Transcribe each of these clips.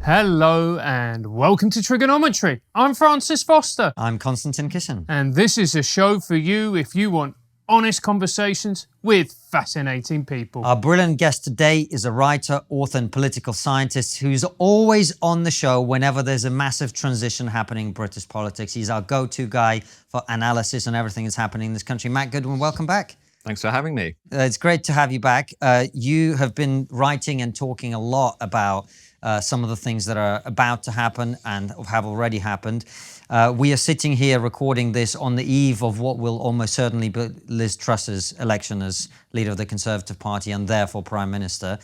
Hello and welcome to TRIGGERnometry. I'm Francis Foster. I'm Konstantin Kisin. And this is a show for you if you want honest conversations with fascinating people. Our brilliant guest today is a writer, author and political scientist who's always on the show whenever there's a massive transition happening in British politics. He's our go-to guy for analysis on everything that's happening in this country. Matt Goodwin, welcome back. Thanks for having me. It's great to have you back. You have been writing and talking a lot about some of the things that are about to happen and have already happened. We are sitting here recording this on the eve of what will almost certainly be Liz Truss's election as leader of the Conservative Party and therefore Prime Minister.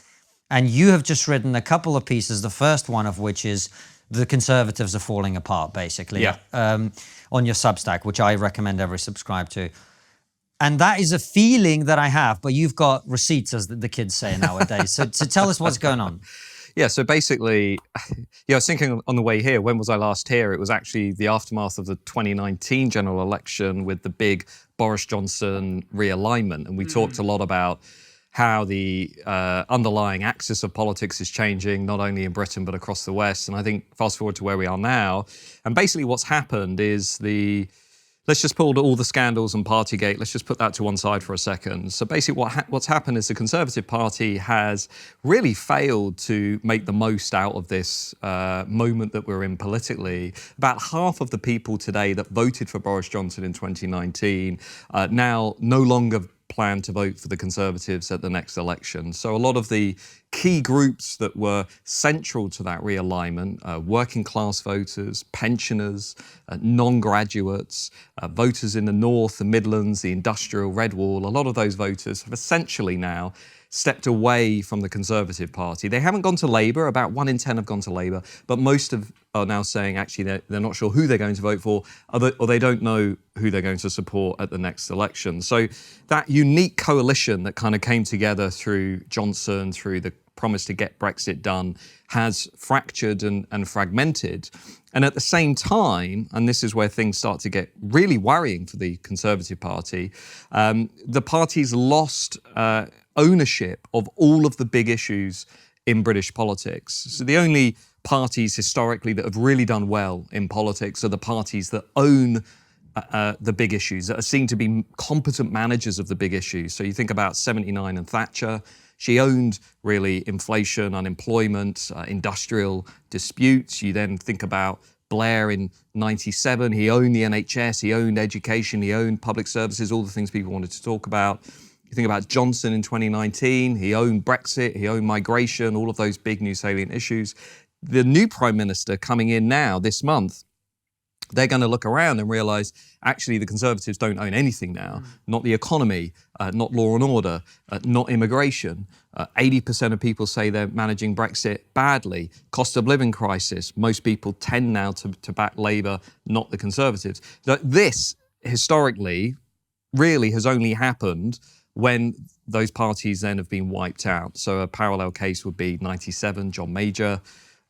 And you have just written a couple of pieces, the first one of which is the Conservatives are falling apart, basically, on your Substack, which I recommend everyone subscribe to. And that is a feeling that I have, but you've got receipts, as the kids say nowadays. So tell us what's going on. Yeah, so basically, I was thinking on the way here, when was I last here? It was actually the aftermath of the 2019 general election with the big Boris Johnson realignment. And we talked a lot about how the underlying axis of politics is changing, not only in Britain, but across the West. And I think fast forward to where we are now. And basically what's happened is let's just pull all the scandals and Partygate, let's just put that to one side for a second. So basically what's happened is the Conservative Party has really failed to make the most out of this moment that we're in politically. About half of the people today that voted for Boris Johnson in 2019 now no longer plan to vote for the Conservatives at the next election. So a lot of the key groups that were central to that realignment, working class voters, pensioners, non-graduates, voters in the North, the Midlands, the industrial red wall, a lot of those voters have essentially now stepped away from the Conservative Party. They haven't gone to Labour, about 1 in 10 have gone to Labour, but most are now saying actually they're not sure who they're going to vote for, or they don't know who they're going to support at the next election. So that unique coalition that kind of came together through Johnson, through the promise to get Brexit done, has fractured and fragmented. And at the same time, and this is where things start to get really worrying for the Conservative Party, the party's lost ownership of all of the big issues in British politics. So the only parties historically that have really done well in politics are the parties that own the big issues, that are seen to be competent managers of the big issues. So you think about 79 and Thatcher. She owned really inflation, unemployment, industrial disputes. You then think about Blair in 97. He owned the NHS, he owned education, he owned public services, all the things people wanted to talk about. You think about Johnson in 2019, he owned Brexit, he owned migration, all of those big new salient issues. The new Prime Minister coming in now this month, they're going to look around and realise actually the Conservatives don't own anything now. Not the economy, not law and order, not immigration. 80% of people say they're managing Brexit badly. Cost of living crisis. Most people tend now to back Labour, not the Conservatives. This, historically, really has only happened when those parties then have been wiped out. So a parallel case would be 97, John Major,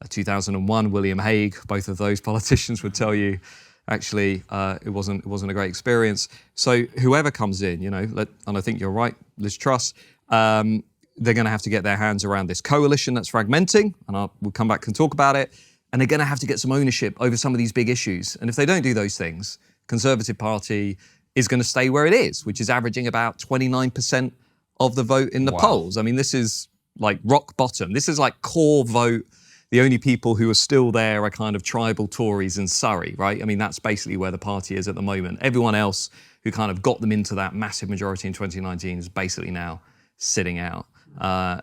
2001, William Hague. Both of those politicians would tell you, actually, it wasn't a great experience. So whoever comes in, and I think you're right, Liz Truss, they're going to have to get their hands around this coalition that's fragmenting, and we'll come back and talk about it, and they're going to have to get some ownership over some of these big issues. And if they don't do those things, Conservative Party is going to stay where it is, which is averaging about 29% of the vote in the polls. I mean, this is like rock bottom. This is like core vote. The only people who are still there are kind of tribal Tories in Surrey, right? I mean, that's basically where the party is at the moment. Everyone else who kind of got them into that massive majority in 2019 is basically now sitting out.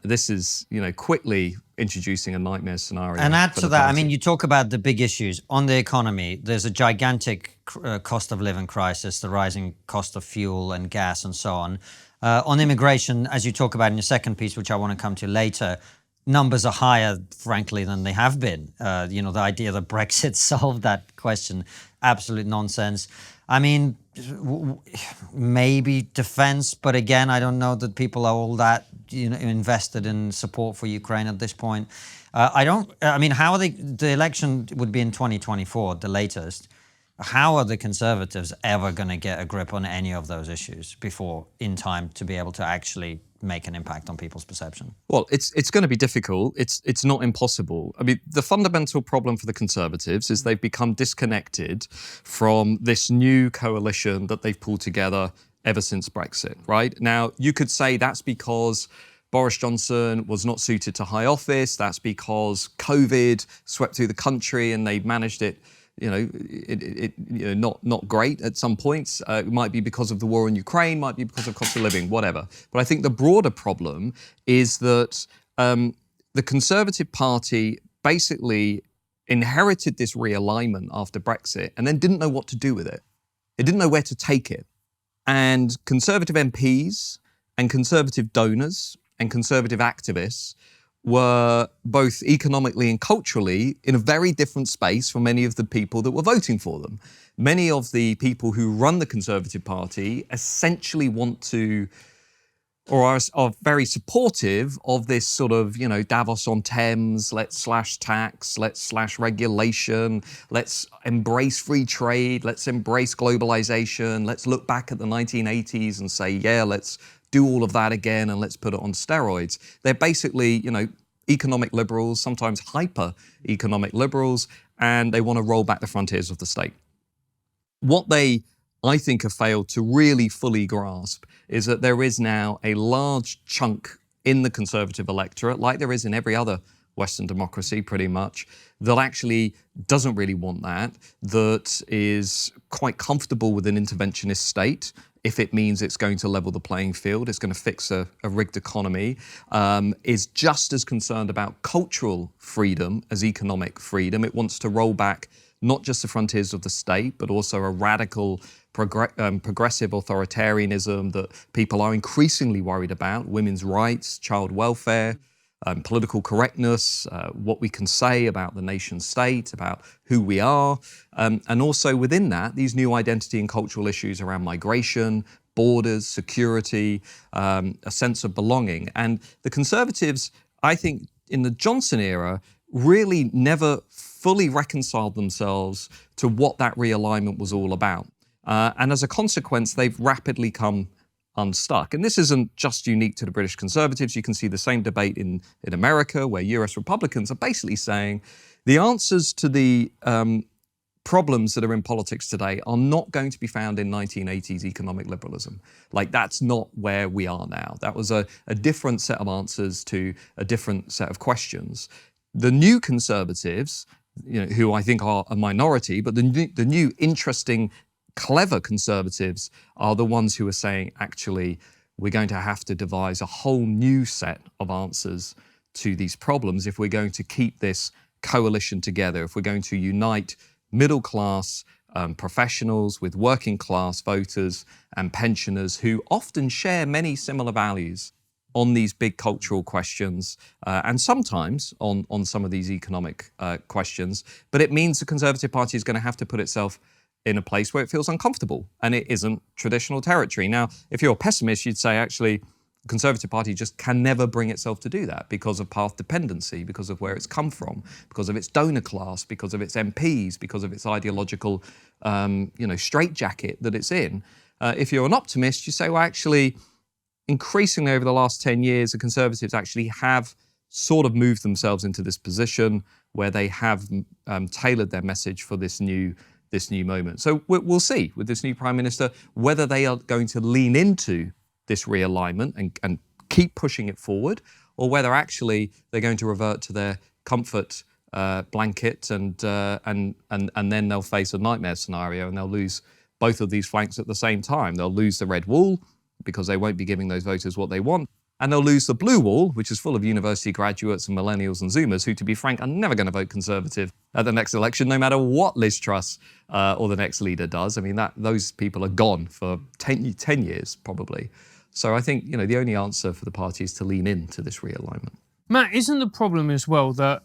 This is, quickly introducing a nightmare scenario. And add to that, I mean, you talk about the big issues. On the economy, there's a gigantic cost of living crisis, the rising cost of fuel and gas and so on. On immigration, as you talk about in your second piece, which I want to come to later, numbers are higher, frankly, than they have been. The idea that Brexit solved that question, absolute nonsense. I mean, maybe defense, but again, I don't know that people are all that invested in support for Ukraine at this point. How are the election would be in 2024, the latest. How are the Conservatives ever going to get a grip on any of those issues before in time to be able to actually make an impact on people's perception? Well, it's going to be difficult. It's not impossible. I mean, the fundamental problem for the Conservatives is they've become disconnected from this new coalition that they've pulled together ever since Brexit, right? Now, you could say that's because Boris Johnson was not suited to high office. That's because COVID swept through the country and they managed it, not great at some points. It might be because of the war in Ukraine, might be because of cost of living, whatever. But I think the broader problem is that the Conservative Party basically inherited this realignment after Brexit and then didn't know what to do with it. It didn't know where to take it. And Conservative MPs and Conservative donors and Conservative activists were both economically and culturally in a very different space from many of the people that were voting for them. Many of the people who run the Conservative Party essentially want to, or are very supportive of this sort of, Davos on Thames, let's slash tax, let's slash regulation, let's embrace free trade, let's embrace globalization, let's look back at the 1980s and say, yeah, let's do all of that again and let's put it on steroids. They're basically, economic liberals, sometimes hyper-economic liberals, and they want to roll back the frontiers of the state. What they, I think, have failed to really fully grasp is that there is now a large chunk in the Conservative electorate, like there is in every other Western democracy pretty much, that actually doesn't really want that is quite comfortable with an interventionist state if it means it's going to level the playing field, it's going to fix a rigged economy, is just as concerned about cultural freedom as economic freedom. It wants to roll back not just the frontiers of the state, but also a radical progressive authoritarianism that people are increasingly worried about, women's rights, child welfare, political correctness, what we can say about the nation state, about who we are, and also within that, these new identity and cultural issues around migration, borders, security, a sense of belonging. And the Conservatives, I think, in the Johnson era, really never fully reconciled themselves to what that realignment was all about. And as a consequence, they've rapidly come unstuck. And this isn't just unique to the British Conservatives. You can see the same debate in America, where US Republicans are basically saying the answers to the problems that are in politics today are not going to be found in 1980s economic liberalism. Like, that's not where we are now. That was a different set of answers to a different set of questions. The new Conservatives, who I think are a minority, but the new interesting, clever Conservatives are the ones who are saying, actually, we're going to have to devise a whole new set of answers to these problems if we're going to keep this coalition together, if we're going to unite middle-class professionals with working-class voters and pensioners who often share many similar values on these big cultural questions and sometimes on some of these economic questions. But it means the Conservative Party is going to have to put itself in a place where it feels uncomfortable, and it isn't traditional territory. Now, if you're a pessimist, you'd say, actually, the Conservative Party just can never bring itself to do that because of path dependency, because of where it's come from, because of its donor class, because of its MPs, because of its ideological, straitjacket that it's in. If you're an optimist, you say, well, actually, increasingly over the last 10 years, the Conservatives actually have sort of moved themselves into this position where they have tailored their message for this new moment. So we'll see with this new Prime Minister whether they are going to lean into this realignment and keep pushing it forward, or whether actually they're going to revert to their comfort blanket and then they'll face a nightmare scenario and they'll lose both of these flanks at the same time. They'll lose the red wall because they won't be giving those voters what they want. And they'll lose the blue wall, which is full of university graduates and millennials and Zoomers who, to be frank, are never going to vote Conservative at the next election, no matter what Liz Truss or the next leader does. I mean, those people are gone for 10 years, probably. So I think, the only answer for the party is to lean into this realignment. Matt, isn't the problem as well that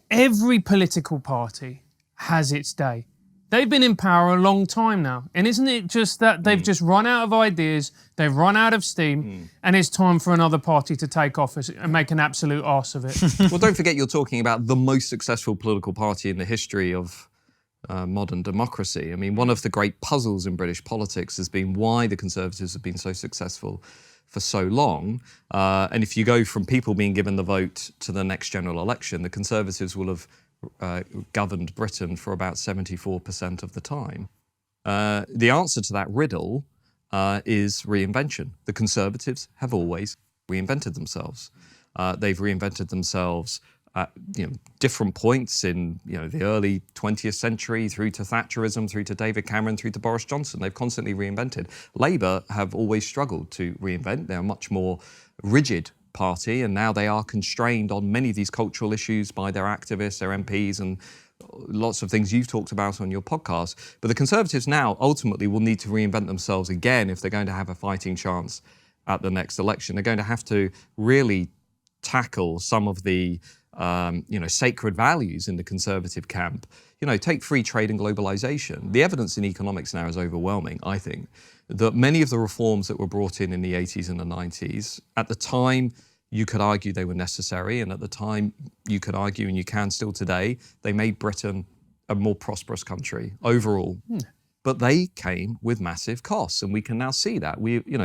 every political party has its day? They've been in power a long time now. And isn't it just that they've just run out of ideas, they've run out of steam, and it's time for another party to take office and make an absolute arse of it? Well, don't forget you're talking about the most successful political party in the history of modern democracy. I mean, one of the great puzzles in British politics has been why the Conservatives have been so successful for so long. And if you go from people being given the vote to the next general election, the Conservatives will have governed Britain for about 74% of the time. The answer to that riddle is reinvention. The Conservatives have always reinvented themselves. They've reinvented themselves at different points in the early 20th century, through to Thatcherism, through to David Cameron, through to Boris Johnson. They've constantly reinvented. Labour have always struggled to reinvent. They're a much more rigid party, and now they are constrained on many of these cultural issues by their activists, their MPs, and lots of things you've talked about on your podcast. But the Conservatives now ultimately will need to reinvent themselves again if they're going to have a fighting chance at the next election. They're going to have to really tackle some of the sacred values in the Conservative camp. Take free trade and globalization. The evidence in economics now is overwhelming, I think, that many of the reforms that were brought in the 80s and the 90s, at the time, you could argue they were necessary, and at the time, you could argue, and you can still today, they made Britain a more prosperous country overall. But they came with massive costs, and we can now see that.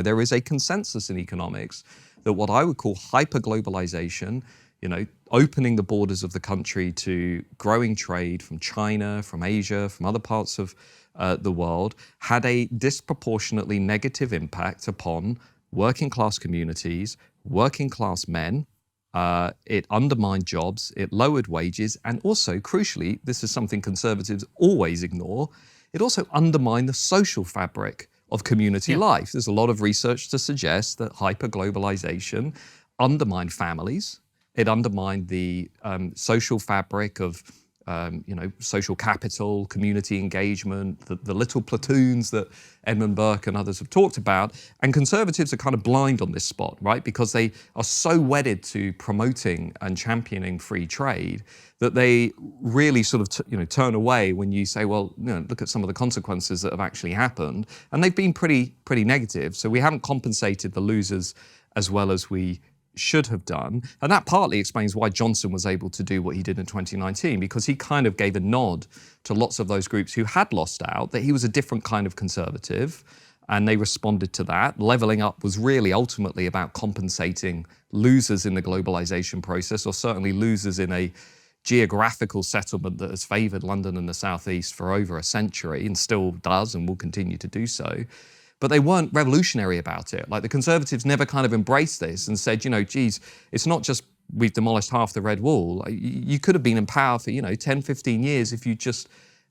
There is a consensus in economics that what I would call hyper-globalization, opening the borders of the country to growing trade from China, from Asia, from other parts of the world, had a disproportionately negative impact upon working class communities, working class men. It undermined jobs, it lowered wages, and also, crucially, this is something Conservatives always ignore, it also undermined the social fabric of community life. There's a lot of research to suggest that hyper-globalization undermined families. It undermined the social fabric of social capital, community engagement, the little platoons that Edmund Burke and others have talked about. And Conservatives are kind of blind on this spot, right? Because they are so wedded to promoting and championing free trade that they really sort of turn away when you say, well, look at some of the consequences that have actually happened. And they've been pretty negative. So we haven't compensated the losers as well as we should have done. And that partly explains why Johnson was able to do what he did in 2019, because he kind of gave a nod to lots of those groups who had lost out, that he was a different kind of conservative, and they responded to that. Levelling up was really ultimately about compensating losers in the globalization process, or certainly losers in a geographical settlement that has favoured London and the South East for over a century, and still does and will continue to do so. But they weren't revolutionary about it. Like, the Conservatives never kind of embraced this and said, geez, it's not just we've demolished half the Red Wall. You could have been in power for, 10, 15 years if you just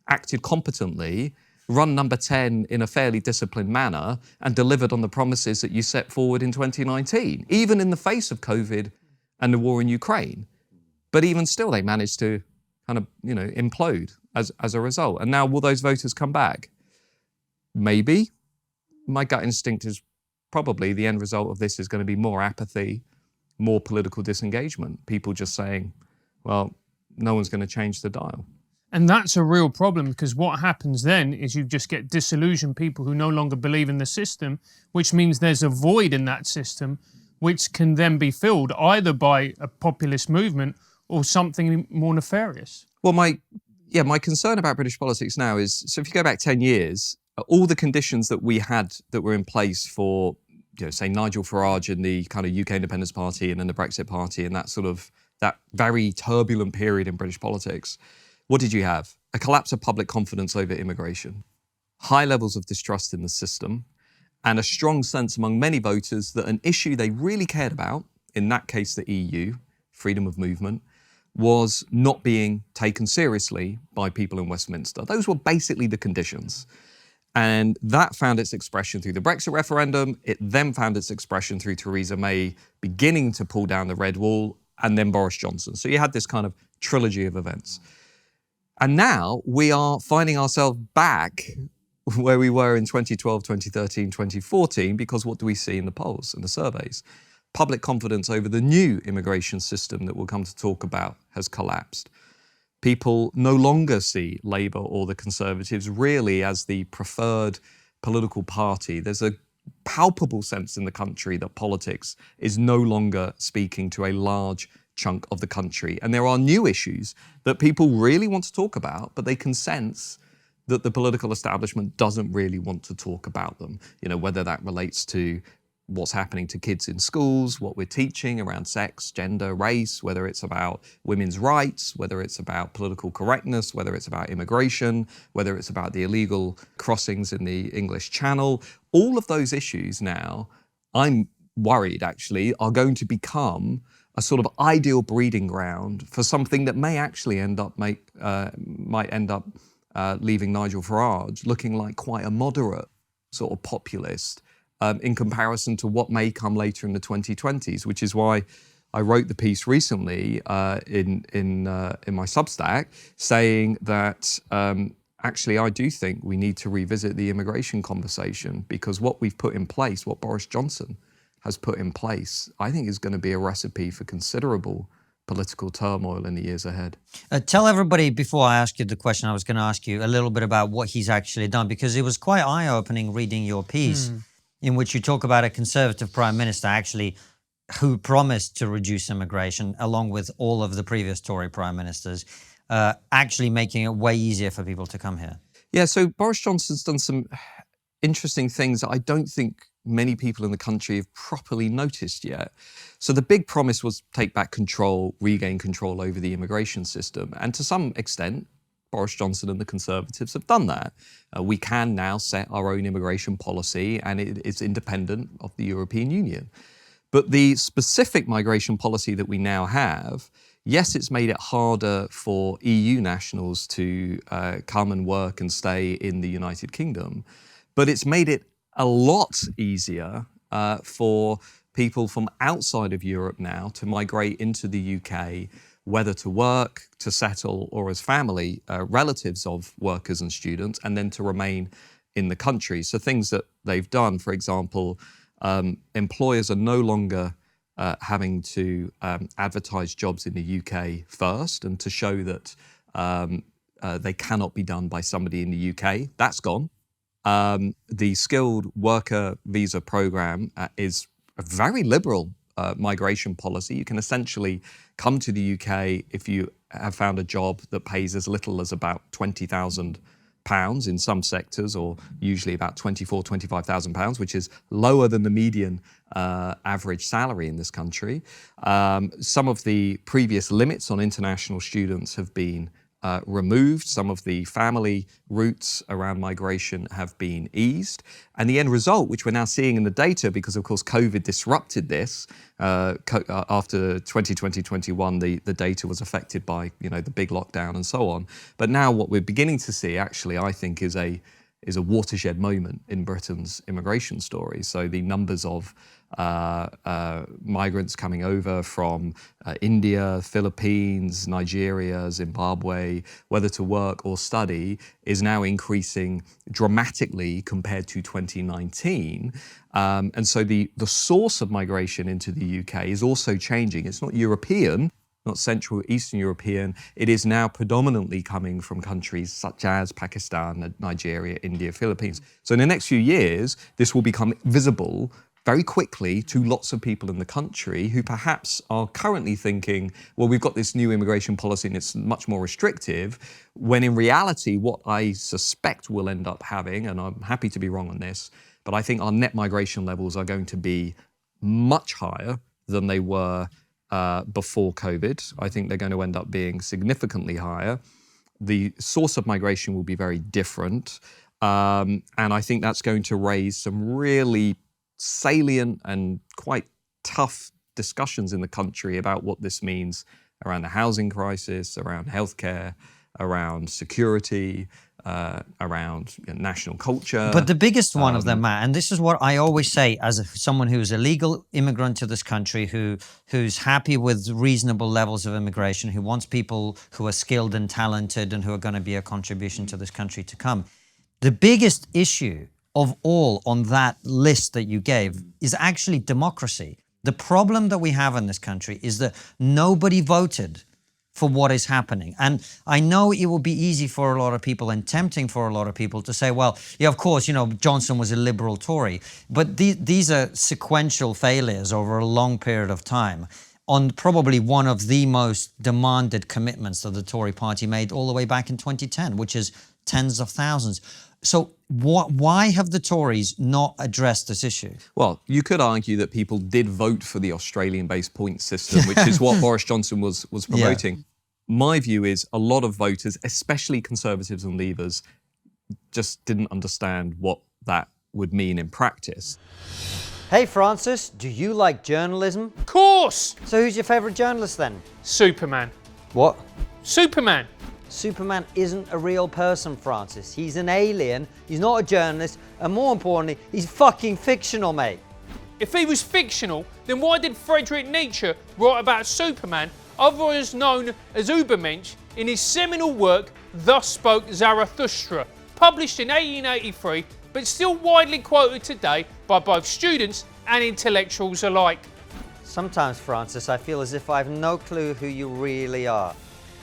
acted competently, run number 10 in a fairly disciplined manner, and delivered on the promises that you set forward in 2019, even in the face of COVID and the war in Ukraine. But even still, they managed to kind of, implode as a result. And now, will those voters come back? Maybe. My gut instinct is probably the end result of this is going to be more apathy, more political disengagement. People just saying, well, no one's going to change the dial. And that's a real problem, because what happens then is you just get disillusioned people who no longer believe in the system, which means there's a void in that system, which can then be filled either by a populist movement or something more nefarious. Well, my concern about British politics now is, so if you go back 10 years, all the conditions that we had that were in place for, say, Nigel Farage and the kind of UK Independence Party and then the Brexit Party and that very turbulent period in British politics, what did you have? A collapse of public confidence over immigration, high levels of distrust in the system, and a strong sense among many voters that an issue they really cared about, in that case the EU, freedom of movement, was not being taken seriously by people in Westminster. Those were basically the conditions. And that found its expression through the Brexit referendum. It then found its expression through Theresa May beginning to pull down the Red Wall, and then Boris Johnson. So you had this kind of trilogy of events. And now we are finding ourselves back where we were in 2012, 2013, 2014, because what do we see in the polls and the surveys? Public confidence over the new immigration system that we'll come to talk about has collapsed. People no longer see Labour or the Conservatives really as the preferred political party. There's a palpable sense in the country that politics is no longer speaking to a large chunk of the country. And there are new issues that people really want to talk about, but they can sense that the political establishment doesn't really want to talk about them. Whether that relates to what's happening to kids in schools, what we're teaching around sex, gender, race, whether it's about women's rights, whether it's about political correctness, whether it's about immigration, whether it's about the illegal crossings in the English Channel. All of those issues now, I'm worried actually, are going to become a sort of ideal breeding ground for something that may actually might end up leaving Nigel Farage looking like quite a moderate sort of populist in comparison to what may come later in the 2020s, which is why I wrote the piece recently in my Substack saying that actually I do think we need to revisit the immigration conversation, because what we've put in place, what Boris Johnson has put in place, I think is going to be a recipe for considerable political turmoil in the years ahead. Tell everybody, before I ask you the question I was going to ask you, a little bit about what he's actually done, because it was quite eye-opening reading your piece in which you talk about a Conservative Prime Minister actually who promised to reduce immigration, along with all of the previous Tory Prime Ministers, actually making it way easier for people to come here. Yeah, so Boris Johnson's done some interesting things that I don't think many people in the country have properly noticed yet. So the big promise was take back control, regain control over the immigration system. And to some extent, Boris Johnson and the Conservatives have done that. We can now set our own immigration policy, and it is independent of the European Union. But the specific migration policy that we now have, yes, it's made it harder for EU nationals to come and work and stay in the United Kingdom, but it's made it a lot easier for people from outside of Europe now to migrate into the UK, whether to work, to settle, or as family relatives of workers and students, and then to remain in the country. So things that they've done, for example, employers are no longer having to advertise jobs in the UK first and to show that they cannot be done by somebody in the UK. That's gone. The skilled worker visa program is a very liberal migration policy. You can essentially come to the UK if you have found a job that pays as little as about £20,000 in some sectors, or usually about £24,000, £25,000, which is lower than the median average salary in this country. Some of the previous limits on international students have been removed. Some of the family routes around migration have been eased. And the end result, which we're now seeing in the data, because of course COVID disrupted this, after 2020-21, the data was affected by the big lockdown and so on. But now what we're beginning to see actually, I think, is a watershed moment in Britain's immigration story. So the numbers of migrants coming over from India, Philippines, Nigeria, Zimbabwe, whether to work or study, is now increasing dramatically compared to 2019. And so the source of migration into the UK is also changing. It's not European, not Central Eastern European. It is now predominantly coming from countries such as Pakistan, Nigeria, India, Philippines. So in the next few years, this will become visible very quickly to lots of people in the country who perhaps are currently thinking, well, we've got this new immigration policy and it's much more restrictive, when in reality, what I suspect we'll end up having, and I'm happy to be wrong on this, but I think our net migration levels are going to be much higher than they were before COVID. I think they're going to end up being significantly higher. The source of migration will be very different. And I think that's going to raise some really salient and quite tough discussions in the country about what this means around the housing crisis, around healthcare, around security, around national culture. But the biggest one of them, Matt, and this is what I always say as someone who's a legal immigrant to this country, who's happy with reasonable levels of immigration, who wants people who are skilled and talented and who are going to be a contribution to this country to come. The biggest issue of all on that list that you gave is actually democracy. The problem that we have in this country is that nobody voted for what is happening. And I know it will be easy for a lot of people and tempting for a lot of people to say, well, yeah, of course, Johnson was a liberal Tory, but these are sequential failures over a long period of time. on probably one of the most demanded commitments that the Tory party made all the way back in 2010, which is tens of thousands. So why have the Tories not addressed this issue? Well, you could argue that people did vote for the Australian-based points system, which is what Boris Johnson was promoting. My view is a lot of voters, especially Conservatives and Leavers, just didn't understand what that would mean in practice. Hey Francis, do you like journalism? Of course! So who's your favourite journalist then? Superman. What? Superman. Superman isn't a real person, Francis. He's an alien, he's not a journalist, and more importantly, he's fucking fictional, mate. If he was fictional, then why did Friedrich Nietzsche write about Superman, otherwise known as Übermensch, in his seminal work, Thus Spoke Zarathustra, published in 1883, but still widely quoted today by both students and intellectuals alike? Sometimes, Francis, I feel as if I have no clue who you really are.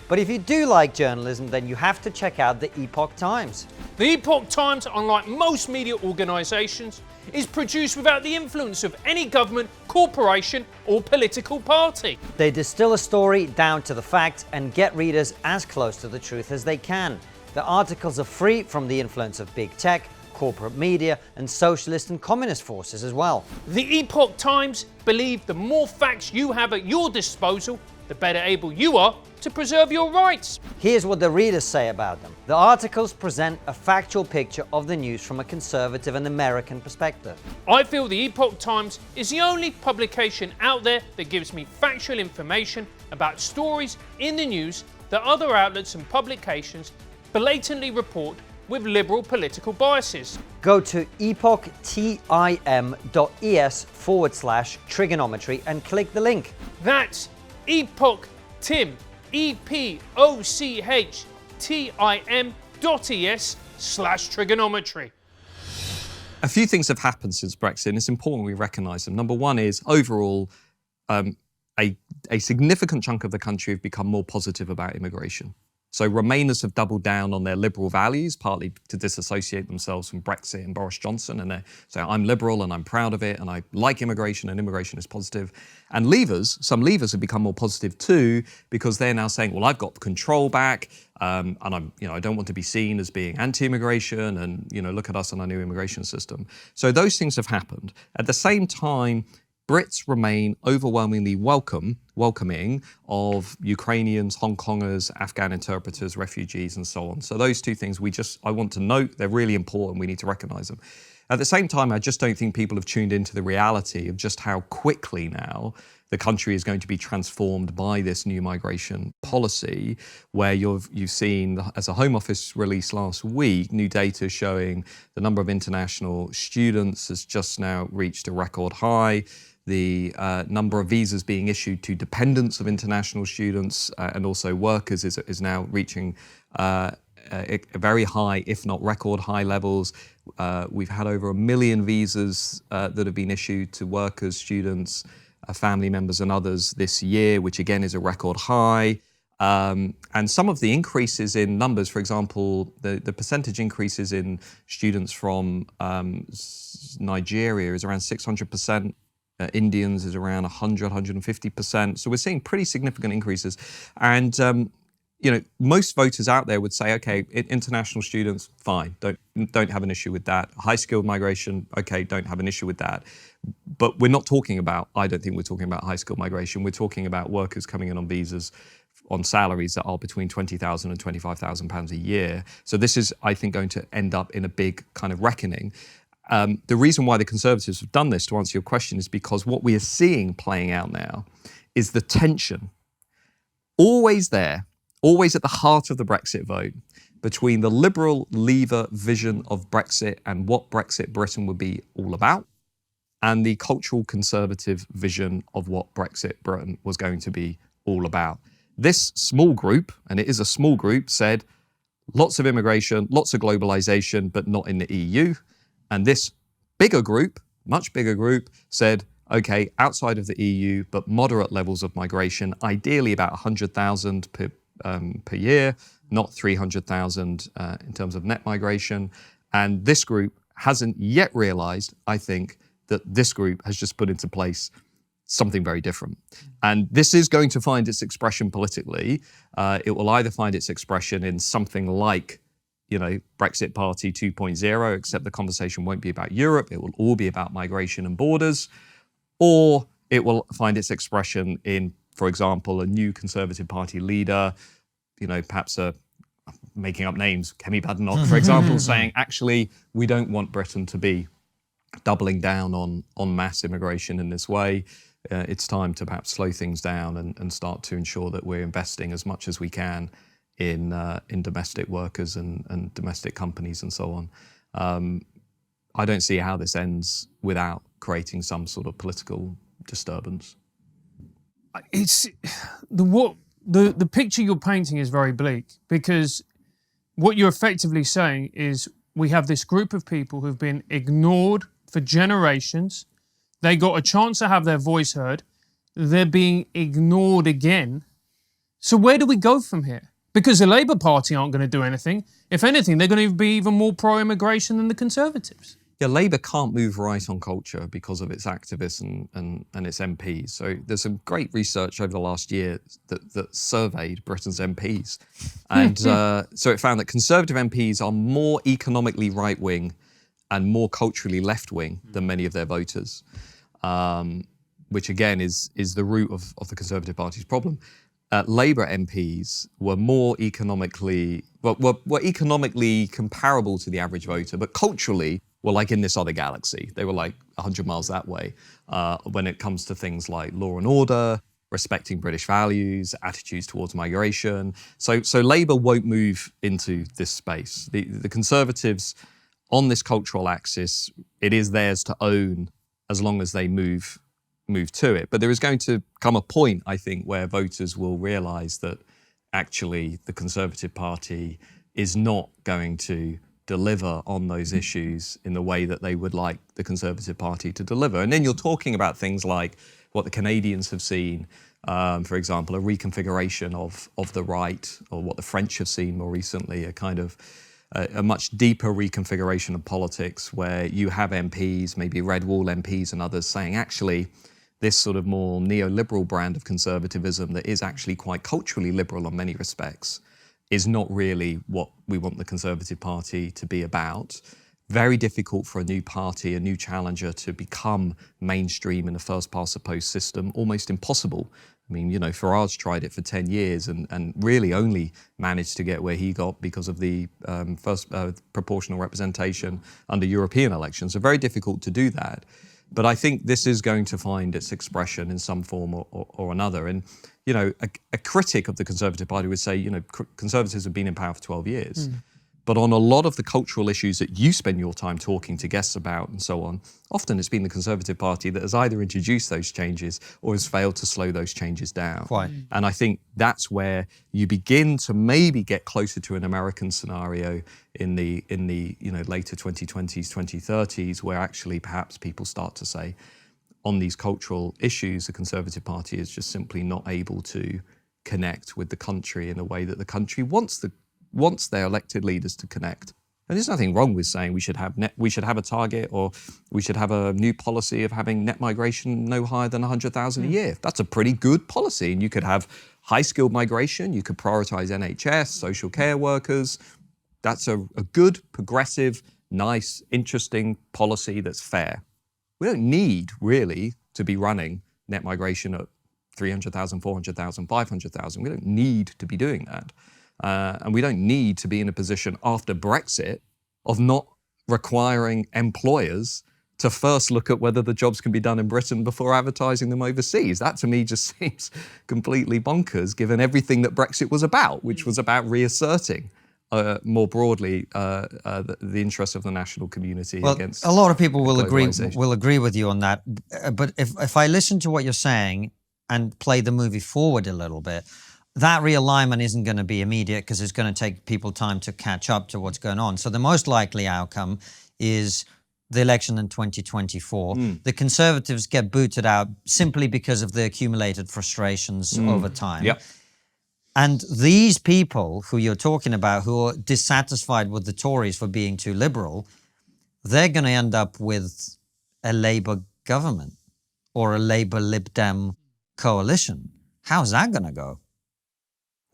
But if you do like journalism, then you have to check out the Epoch Times. The Epoch Times, unlike most media organisations, is produced without the influence of any government, corporation or political party. They distill a story down to the facts and get readers as close to the truth as they can. The articles are free from the influence of big tech, corporate media and socialist and communist forces as well. The Epoch Times believe the more facts you have at your disposal, the better able you are to preserve your rights. Here's what the readers say about them. The articles present a factual picture of the news from a conservative and American perspective. I feel the Epoch Times is the only publication out there that gives me factual information about stories in the news that other outlets and publications blatantly report with liberal political biases. Go to epochtim.es/trigonometry and click the link. That's epochtim, epochtim.es/trigonometry. A few things have happened since Brexit, and it's important we recognise them. Number one is, overall, a significant chunk of the country have become more positive about immigration. So Remainers have doubled down on their liberal values, partly to disassociate themselves from Brexit and Boris Johnson, and they say, I'm liberal and I'm proud of it and I like immigration and immigration is positive. And Leavers, some Leavers have become more positive too, because they're now saying, well, I've got control back, and I'm, I don't want to be seen as being anti-immigration, and look at us and our new immigration system. So those things have happened. At the same time, Brits remain overwhelmingly welcoming of Ukrainians, Hong Kongers, Afghan interpreters, refugees, and so on. So those two things I want to note, they're really important. We need to recognise them. At the same time, I just don't think people have tuned into the reality of just how quickly now the country is going to be transformed by this new migration policy, where you've seen, as a Home Office released last week, new data showing the number of international students has just now reached a record high. The number of visas being issued to dependents of international students and also workers is now reaching very high, if not record high levels. We've had over 1 million visas that have been issued to workers, students, family members and others this year, which again is a record high. And some of the increases in numbers, for example, the percentage increases in students from Nigeria is around 600%. Indians is around 100, 150%. So we're seeing pretty significant increases. And, most voters out there would say, okay, international students, fine, don't have an issue with that. High-skilled migration, okay, don't have an issue with that. But we're not talking about, I don't think we're talking about high-skilled migration. We're talking about workers coming in on visas on salaries that are between £20,000 and £25,000 a year. So this is, I think, going to end up in a big kind of reckoning. The reason why the Conservatives have done this, to answer your question, is because what we are seeing playing out now is the tension, always there, always at the heart of the Brexit vote, between the liberal Leaver vision of Brexit and what Brexit Britain would be all about, and the cultural conservative vision of what Brexit Britain was going to be all about. This small group, and it is a small group, said lots of immigration, lots of globalization, but not in the EU. And this bigger group, much bigger group, said, okay, outside of the EU, but moderate levels of migration, ideally about 100,000 per year, not 300,000 in terms of net migration. And this group hasn't yet realized, I think, that this group has just put into place something very different. And this is going to find its expression politically. It will either find its expression in something like, Brexit Party 2.0, except the conversation won't be about Europe. It will all be about migration and borders. Or it will find its expression in, for example, a new Conservative Party leader, perhaps making up names, Kemi Badenoch, for example, saying, actually, we don't want Britain to be doubling down on mass immigration in this way. It's time to perhaps slow things down and start to ensure that we're investing as much as we can in domestic workers and domestic companies and so on. I don't see how this ends without creating some sort of political disturbance. It's the picture you're painting is very bleak, because what you're effectively saying is we have this group of people who've been ignored for generations. They got a chance to have their voice heard. They're being ignored again. So where do we go from here? Because the Labour Party aren't going to do anything. If anything, they're going to be even more pro-immigration than the Conservatives. Yeah, Labour can't move right on culture because of its activists and its MPs. So there's some great research over the last year that surveyed Britain's MPs. And so it found that Conservative MPs are more economically right-wing and more culturally left-wing than many of their voters, which again is the root of the Conservative Party's problem. Labour MPs were more economically comparable to the average voter, but culturally were like in this other galaxy. They were like 100 miles that way when it comes to things like law and order, respecting British values, attitudes towards migration. So Labour won't move into this space. The Conservatives on this cultural axis, it is theirs to own as long as they move to it. But there is going to come a point, I think, where voters will realise that actually the Conservative Party is not going to deliver on those issues in the way that they would like the Conservative Party to deliver. And then you're talking about things like what the Canadians have seen, for example, a reconfiguration of the right, or what the French have seen more recently, a kind of a much deeper reconfiguration of politics where you have MPs, maybe Red Wall MPs and others saying, actually, this sort of more neoliberal brand of conservatism that is actually quite culturally liberal in many respects is not really what we want the Conservative Party to be about. Very difficult for a new party, a new challenger to become mainstream in a first-past-the-post system, almost impossible. I mean, Farage tried it for 10 years and really only managed to get where he got because of the first proportional representation under European elections. So very difficult to do that. But I think this is going to find its expression in some form or another. And, a critic of the Conservative Party would say, Conservatives have been in power for 12 years. But on a lot of the cultural issues that you spend your time talking to guests about and so on, often it's been the Conservative Party that has either introduced those changes or has failed to slow those changes down. Quite. And I think that's where you begin to maybe get closer to an American scenario in the later 2020s, 2030s, where actually perhaps people start to say, on these cultural issues, the Conservative Party is just simply not able to connect with the country in a way that the country wants their elected leaders to connect. And there's nothing wrong with saying we should have a target, or we should have a new policy of having net migration no higher than 100,000 a year. That's a pretty good policy. And you could have high-skilled migration. You could prioritise NHS, social care workers. That's a good, progressive, nice, interesting policy that's fair. We don't need, really, to be running net migration at 300,000, 400,000, 500,000. We don't need to be doing that. And we don't need to be in a position after Brexit of not requiring employers to first look at whether the jobs can be done in Britain before advertising them overseas. That to me just seems completely bonkers, given everything that Brexit was about, which was about reasserting more broadly the interests of the national community against a lot of people will globalization. agree with you on that. But if I listen to what you're saying and play the movie forward a little bit, that realignment isn't going to be immediate because it's going to take people time to catch up to what's going on. So the most likely outcome is the election in 2024. The Conservatives get booted out simply because of the accumulated frustrations over time. Yep. And these people who you're talking about, who are dissatisfied with the Tories for being too liberal, they're going to end up with a Labour government. or a Labour Lib Dem coalition. How's that going to go?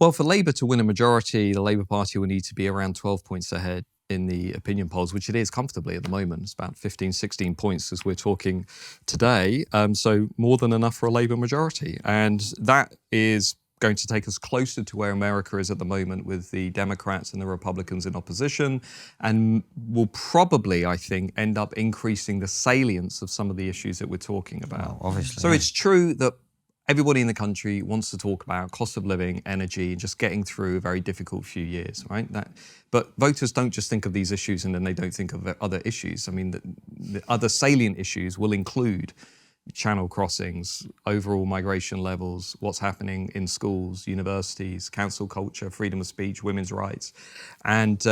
Well, for Labour to win a majority, the Labour Party will need to be around 12 points ahead in the opinion polls, which it is comfortably at the moment. It's about 15, 16 points as we're talking today. So more than enough for a Labour majority. And that is going to take us closer to where America is at the moment, with the Democrats and the Republicans in opposition, and will probably, I think, end up increasing the salience of some of the issues that we're talking about. Well, obviously. So it's true that everybody in the country wants to talk about cost of living, energy, and just getting through a very difficult few years, right? But voters don't just think of these issues and then they don't think of the other issues. I mean, the other salient issues will include channel crossings, overall migration levels, what's happening in schools, universities, council culture, freedom of speech, women's rights. And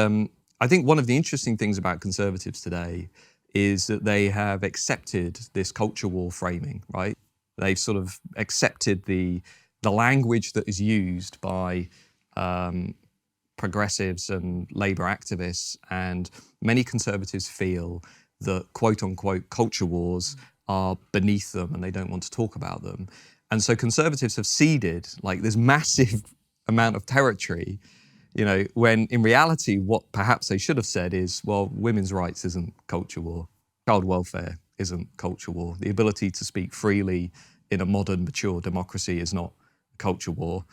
I think one of the interesting things about Conservatives today is that they have accepted this culture war framing, right? They've sort of accepted the language that is used by progressives and Labour activists, and many Conservatives feel that quote-unquote culture wars are beneath them and they don't want to talk about them. And so Conservatives have ceded like this massive amount of territory, you know, when in reality what perhaps they should have said is, well, women's rights isn't culture war, child welfare isn't culture war, the ability to speak freely in a modern, mature democracy is not a culture war,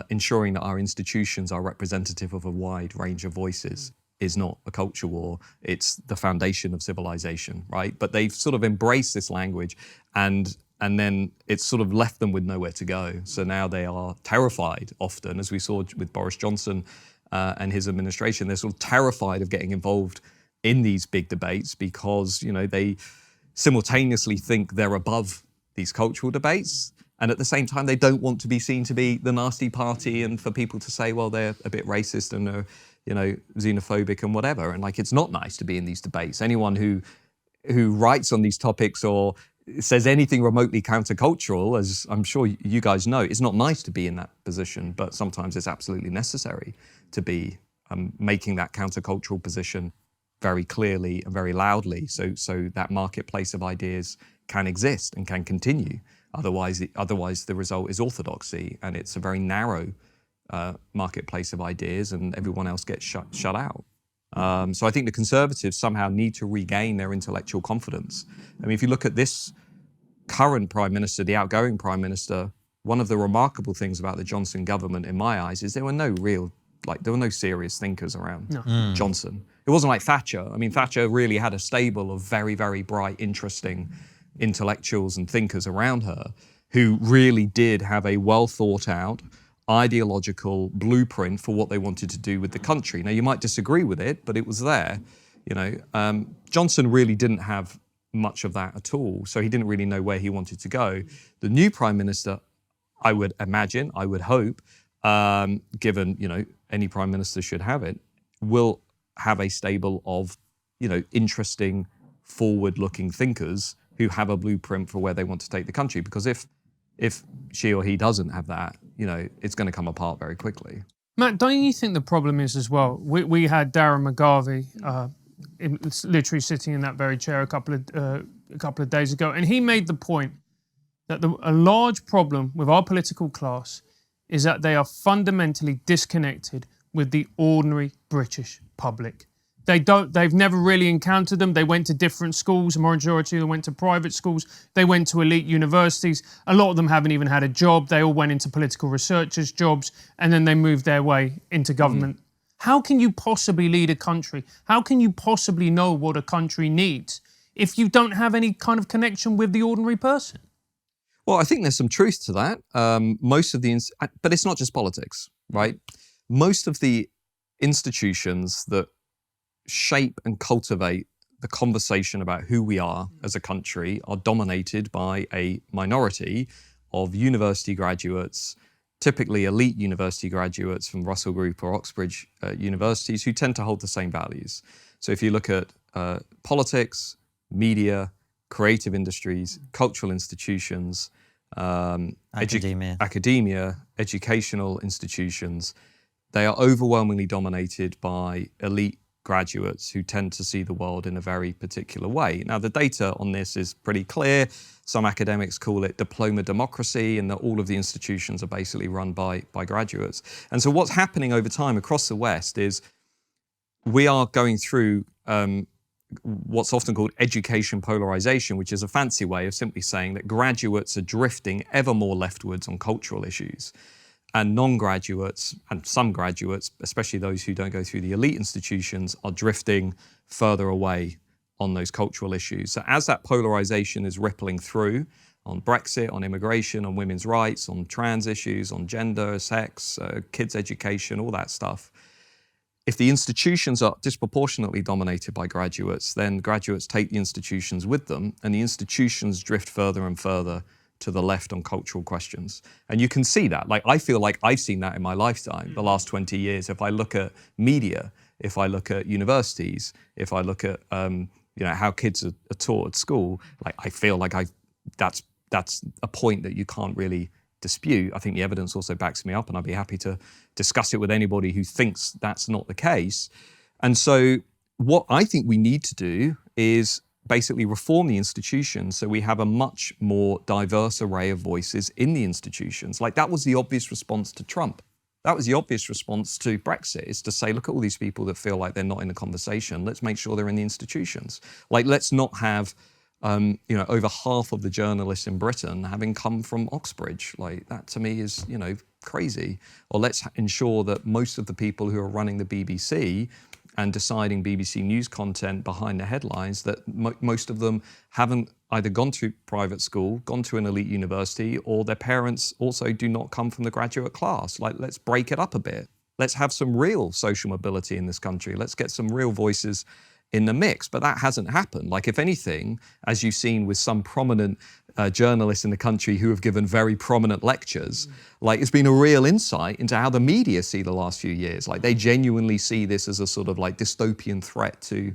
ensuring that our institutions are representative of a wide range of voices is not a culture war, it's the foundation of civilization, right? But they've sort of embraced this language and then it's sort of left them with nowhere to go. So now they are terrified often, as we saw with Boris Johnson and his administration, they're sort of terrified of getting involved in these big debates because, you know, they simultaneously think they're above these cultural debates, and at the same time they don't want to be seen to be the nasty party and for people to say, well, they're a bit racist and they're, you know, xenophobic and whatever. And like, it's not nice to be in these debates. Anyone who writes on these topics or says anything remotely countercultural, as I'm sure you guys know, it's not nice to be in that position, but sometimes it's absolutely necessary to be making that countercultural position very clearly and very loudly, so that marketplace of ideas can exist and can continue. Otherwise the result is orthodoxy, and it's a very narrow marketplace of ideas, and everyone else gets shut out. So I think the Conservatives somehow need to regain their intellectual confidence. I mean, if you look at this current Prime Minister, the outgoing Prime Minister, one of the remarkable things about the Johnson government, in my eyes, is there were no serious thinkers around Johnson. It wasn't like Thatcher. I mean, Thatcher really had a stable of very, very bright, interesting intellectuals and thinkers around her who really did have a well thought out ideological blueprint for what they wanted to do with the country. Now, you might disagree with it, but it was there. You know, Johnson really didn't have much of that at all, so he didn't really know where he wanted to go. The new Prime Minister, I would imagine, I would hope, given, you know, any Prime Minister should have it, will have a stable of, you know, interesting, forward-looking thinkers who have a blueprint for where they want to take the country. Because if she or he doesn't have that, you know, it's going to come apart very quickly. Matt, don't you think the problem is as well? We had Darren McGarvey literally sitting in that very chair a couple of days ago, and he made the point that a large problem with our political class is that they are fundamentally disconnected with the ordinary British public. They've never really encountered them. They went to different schools. A majority of them went to private schools. They went to elite universities. A lot of them haven't even had a job. They all went into political researchers' jobs, and then they moved their way into government. How can you possibly lead a country? How can you possibly know what a country needs if you don't have any kind of connection with the ordinary person? Well, I think there's some truth to that. But it's not just politics, right? Most of the institutions that shape and cultivate the conversation about who we are as a country are dominated by a minority of university graduates, typically elite university graduates from Russell Group or Oxbridge universities, who tend to hold the same values. So if you look at politics, media, creative industries, cultural institutions, academia, educational institutions, they are overwhelmingly dominated by elite graduates who tend to see the world in a very particular way. Now, the data on this is pretty clear. Some academics call it diploma democracy, and that all of the institutions are basically run by graduates. And so what's happening over time across the West is we are going through what's often called education polarization, which is a fancy way of simply saying that graduates are drifting ever more leftwards on cultural issues. And non-graduates and some graduates, especially those who don't go through the elite institutions, are drifting further away on those cultural issues. So as that polarization is rippling through on Brexit, on immigration, on women's rights, on trans issues, on gender, sex, kids' education, all that stuff, if the institutions are disproportionately dominated by graduates, then graduates take the institutions with them, and the institutions drift further and further to the left on cultural questions. And you can see that. Like, I feel like I've seen that in my lifetime, the last 20 years. If I look at media, if I look at universities, if I look at how kids are taught at school, like, I feel like that's a point that you can't really dispute. I think the evidence also backs me up, and I'd be happy to discuss it with anybody who thinks that's not the case. And so what I think we need to do is basically reform the institutions so we have a much more diverse array of voices in the institutions. Like, that was the obvious response to Trump. That was the obvious response to Brexit, is to say, look at all these people that feel like they're not in the conversation. Let's make sure they're in the institutions. Like, let's not have, over half of the journalists in Britain having come from Oxbridge. Like, that to me is, crazy. Or let's ensure that most of the people who are running the BBC and deciding BBC News content behind the headlines, that most of them haven't either gone to private school, gone to an elite university, or their parents also do not come from the graduate class. Like, let's break it up a bit. Let's have some real social mobility in this country. Let's get some real voices in the mix. But that hasn't happened. Like, if anything, as you've seen with some prominent journalists in the country who have given very prominent lectures, like, it's been a real insight into how the media see the last few years. Like, they genuinely see this as a sort of like dystopian threat to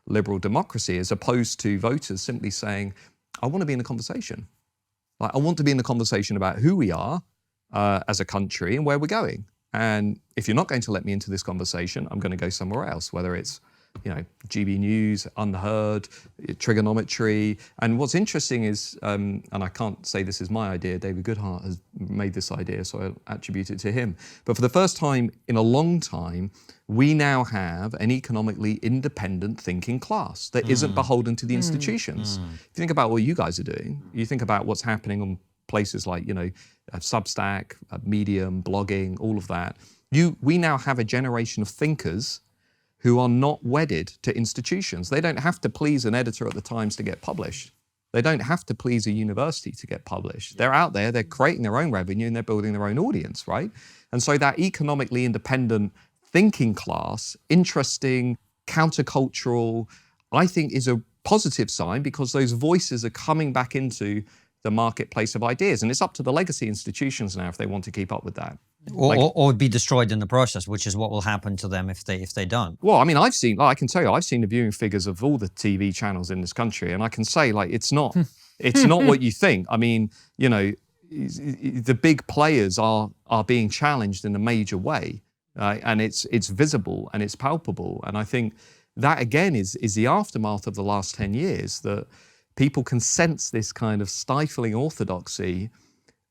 liberal democracy, as opposed to voters simply saying, I want to be in the conversation. Like, I want to be in the conversation about who we are as a country and where we're going. And if you're not going to let me into this conversation, I'm going to go somewhere else, whether it's GB News, Unheard, TRIGGERnometry. And what's interesting is, and I can't say this is my idea, David Goodhart has made this idea, so I'll attribute it to him. But for the first time in a long time, we now have an economically independent thinking class that isn't beholden to the institutions. If you think about what you guys are doing, you think about what's happening on places like, Substack, Medium, blogging, all of that. We now have a generation of thinkers who are not wedded to institutions. They don't have to please an editor at the Times to get published. They don't have to please a university to get published. They're out there, they're creating their own revenue, and they're building their own audience, right? And so that economically independent thinking class, interesting, countercultural, I think is a positive sign, because those voices are coming back into the marketplace of ideas. And it's up to the legacy institutions now if they want to keep up with that. Or be destroyed in the process, which is what will happen to them if they don't. Well, I mean, I can tell you, I've seen the viewing figures of all the TV channels in this country, and I can say, like, it's not what you think. I mean, the big players are being challenged in a major way, and it's visible and it's palpable. And I think that again is the aftermath of the last 10 years, that people can sense this kind of stifling orthodoxy.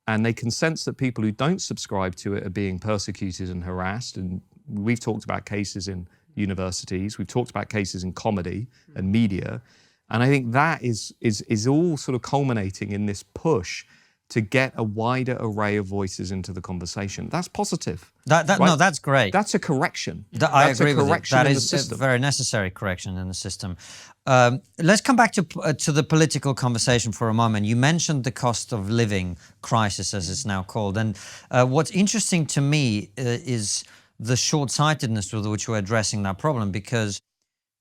And they can sense that people who don't subscribe to it are being persecuted and harassed. And we've talked about cases in universities. We've talked about cases in comedy and media. And I think that is all sort of culminating in this push to get a wider array of voices into the conversation. That's positive. Right? No, that's great. That's a correction. I agree with you. That is a very necessary correction in the system. Let's come back to the political conversation for a moment. You mentioned the cost of living crisis, as it's now called. And what's interesting to me is the short-sightedness with which we're addressing that problem, because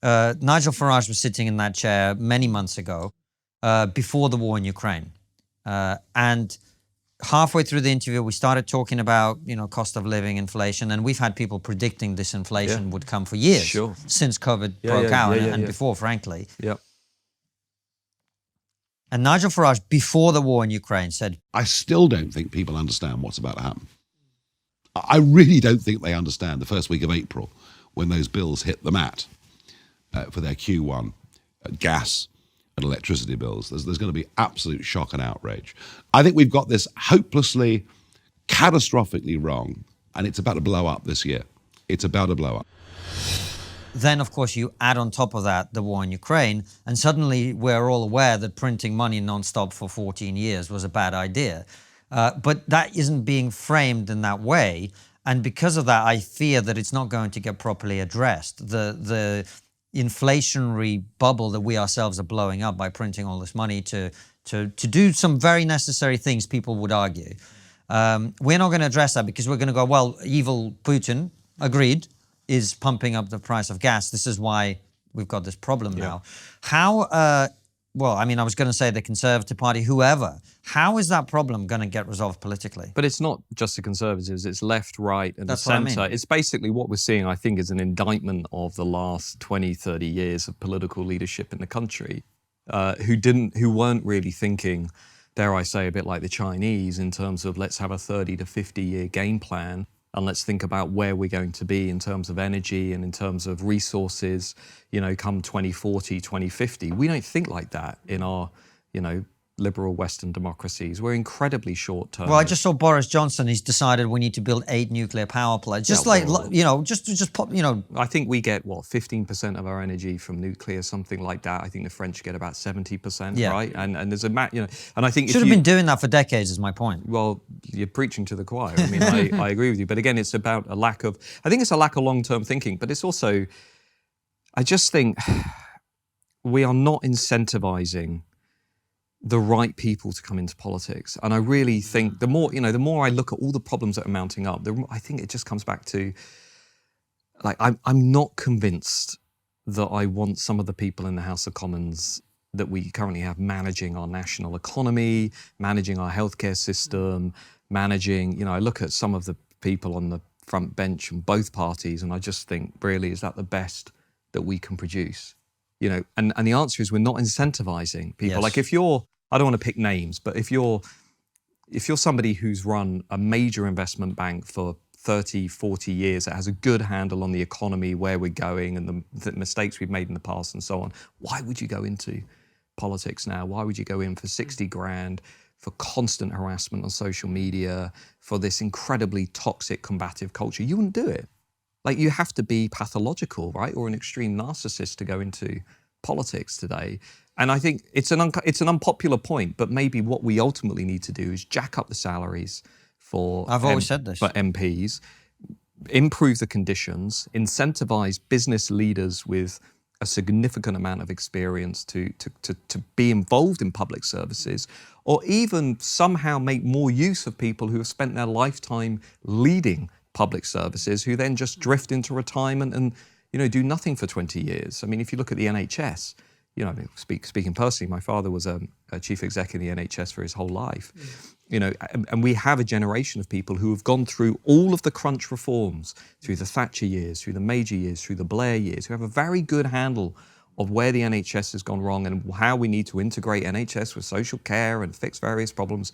Nigel Farage was sitting in that chair many months ago, before the war in Ukraine. And halfway through the interview, we started talking about, cost of living, inflation, and we've had people predicting this inflation would come for years, since COVID broke out, and before, frankly. Yeah. And Nigel Farage, before the war in Ukraine, said, I still don't think people understand what's about to happen. I really don't think they understand the first week of April, when those bills hit the mat, for their Q1 gas and electricity bills. There's going to be absolute shock and outrage. I think we've got this hopelessly, catastrophically wrong, and it's about to blow up this year. It's about to blow up. Then, of course, you add on top of that the war in Ukraine, and suddenly we're all aware that printing money nonstop for 14 years was a bad idea. But that isn't being framed in that way. And because of that, I fear that it's not going to get properly addressed. The inflationary bubble that we ourselves are blowing up by printing all this money to do some very necessary things, people would argue. We're not going to address that because we're going to go, well, evil Putin, agreed, is pumping up the price of gas. This is why we've got this problem now. How, well, I mean, I was going to say the Conservative Party, whoever, how is that problem going to get resolved politically? But it's not just the Conservatives, it's left, right, and That's the what I centre. mean. It's basically what we're seeing, I think, is an indictment of the last 20, 30 years of political leadership in the country, who weren't really thinking, dare I say, a bit like the Chinese in terms of let's have a 30 to 50-year game plan, and let's think about where we're going to be in terms of energy and in terms of resources, you know, come 2040, 2050. We don't think like that in our, you know, liberal Western democracies. We're incredibly short-term. Well, I just saw Boris Johnson. He's decided we need to build 8 nuclear power plants. Just you know, just pop, you know. I think we get, what, 15% of our energy from nuclear, something like that. I think the French get about 70%, Yeah. right? And there's a, you know, and I think Should have been doing that for decades, is my point. Well, you're preaching to the choir. I mean, I agree with you. But again, it's about a lack of, I think it's a lack of long-term thinking, but it's also, I just think we are not incentivizing the right people to come into politics. And I really think the more I look at all the problems that are mounting up, I think it just comes back to, like, I'm not convinced that I want some of the people in the House of Commons that we currently have managing our national economy, managing our healthcare system, managing, you know, I look at some of the people on the front bench from both parties and I just think, really, is that the best that we can produce? You know, and the answer is we're not incentivizing people. Yes. Like if you're, I don't want to pick names, but if you're somebody who's run a major investment bank for 30, 40 years that has a good handle on the economy, where we're going and the mistakes we've made in the past and so on, why would you go into politics now? Why would you go in for 60 grand, for constant harassment on social media, for this incredibly toxic, combative culture? You wouldn't do it. Like, you have to be pathological, right? Or an extreme narcissist to go into politics today. And I think it's an unpopular point, but maybe what we ultimately need to do is jack up the salaries for I've always said this. for MPs, improve the conditions, incentivize business leaders with a significant amount of experience to be involved in public services, or even somehow make more use of people who have spent their lifetime leading public services, who then just drift into retirement and, you know, do nothing for 20 years. I mean, if you look at the NHS, you know, speaking personally, my father was a chief exec in the NHS for his whole life. You know, and we have a generation of people who have gone through all of the crunch reforms, through the Thatcher years, through the Major years, through the Blair years, who have a very good handle of where the NHS has gone wrong and how we need to integrate NHS with social care and fix various problems.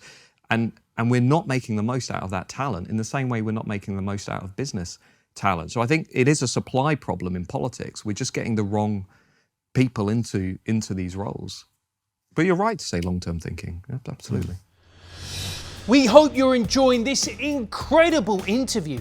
And we're not making the most out of that talent in the same way we're not making the most out of business talent. So I think it is a supply problem in politics. We're just getting the wrong people into these roles. But you're right to say long-term thinking. Yep, absolutely. We hope you're enjoying this incredible interview.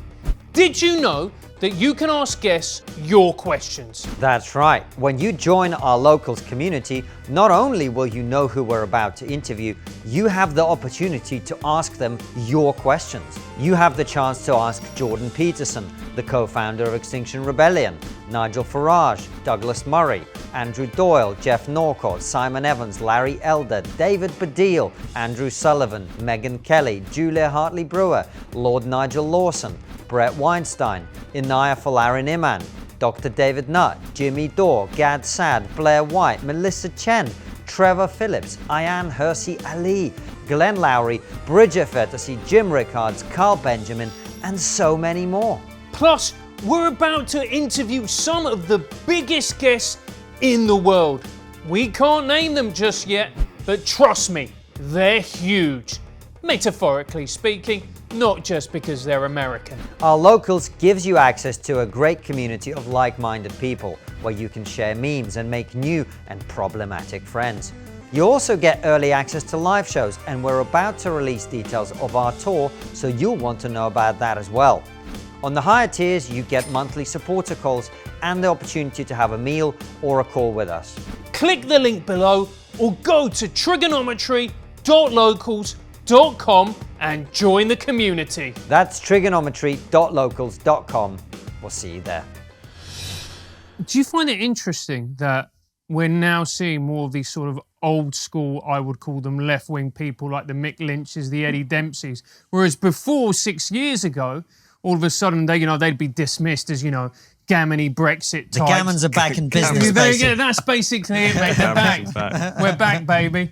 Did you know that you can ask guests your questions? That's right. When you join our locals community, not only will you know who we're about to interview, you have the opportunity to ask them your questions. You have the chance to ask Jordan Peterson, the co-founder of Extinction Rebellion, Nigel Farage, Douglas Murray, Andrew Doyle, Jeff Norcott, Simon Evans, Larry Elder, David Baddiel, Andrew Sullivan, Megyn Kelly, Julia Hartley-Brewer, Lord Nigel Lawson, Brett Weinstein, Inaya Folarin Iman, Dr. David Nutt, Jimmy Dore, Gad Sad, Blair White, Melissa Chen, Trevor Phillips, Ayan Hersey Ali, Glenn Lowry, Bridget Fettersey, Jim Rickards, Carl Benjamin, and so many more. Plus, we're about to interview some of the biggest guests in the world. We can't name them just yet, but trust me, they're huge. Metaphorically speaking, not just because they're American. Our Locals gives you access to a great community of like-minded people where you can share memes and make new and problematic friends. You also get early access to live shows, and we're about to release details of our tour, so you'll want to know about that as well. On the higher tiers, you get monthly supporter calls and the opportunity to have a meal or a call with us. Click the link below or go to trigonometry.locals.com and join the community. That's trigonometry.locals.com. We'll see you there. Do you find it interesting that we're now seeing more of these sort of old school, I would call them left-wing people like the Mick Lynch's, the Eddie Dempseys, whereas before, 6 years ago, all of a sudden they'd be dismissed as, gammony Brexit types. The gammons are back in business. There you go. That's basically it, mate. They're back. We're back, baby.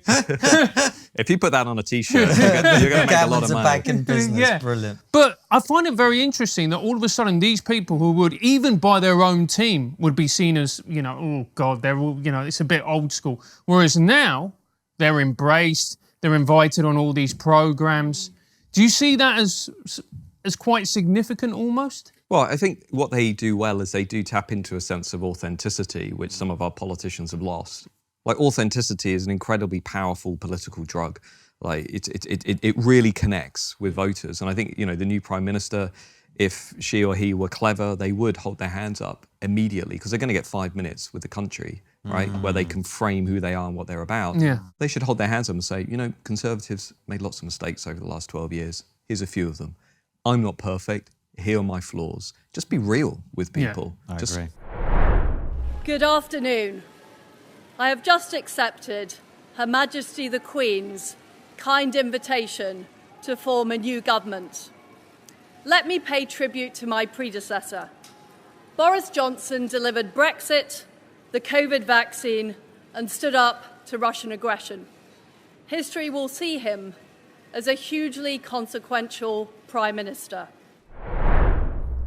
If you put that on a T-shirt, you're going to make a lot of money. Gammons are back in business. Yeah. Brilliant. But I find it very interesting that all of a sudden these people who would, even by their own team, would be seen as, oh God, they're all, it's a bit old school. Whereas now they're embraced, they're invited on all these programs. Do you see that as quite significant almost? Well, I think what they do well is they do tap into a sense of authenticity, which some of our politicians have lost. Like, authenticity is an incredibly powerful political drug. Like, it really connects with voters. And I think, the new Prime Minister, if she or he were clever, they would hold their hands up immediately, because they're going to get 5 minutes with the country, right, where they can frame who they are and what they're about. Yeah. They should hold their hands up and say, Conservatives made lots of mistakes over the last 12 years. Here's a few of them. I'm not perfect. Here are my flaws. Just be real with people. I agree. Good afternoon. I have just accepted Her Majesty the Queen's kind invitation to form a new government. Let me pay tribute to my predecessor. Boris Johnson delivered Brexit, the COVID vaccine, and stood up to Russian aggression. History will see him as a hugely consequential Prime Minister.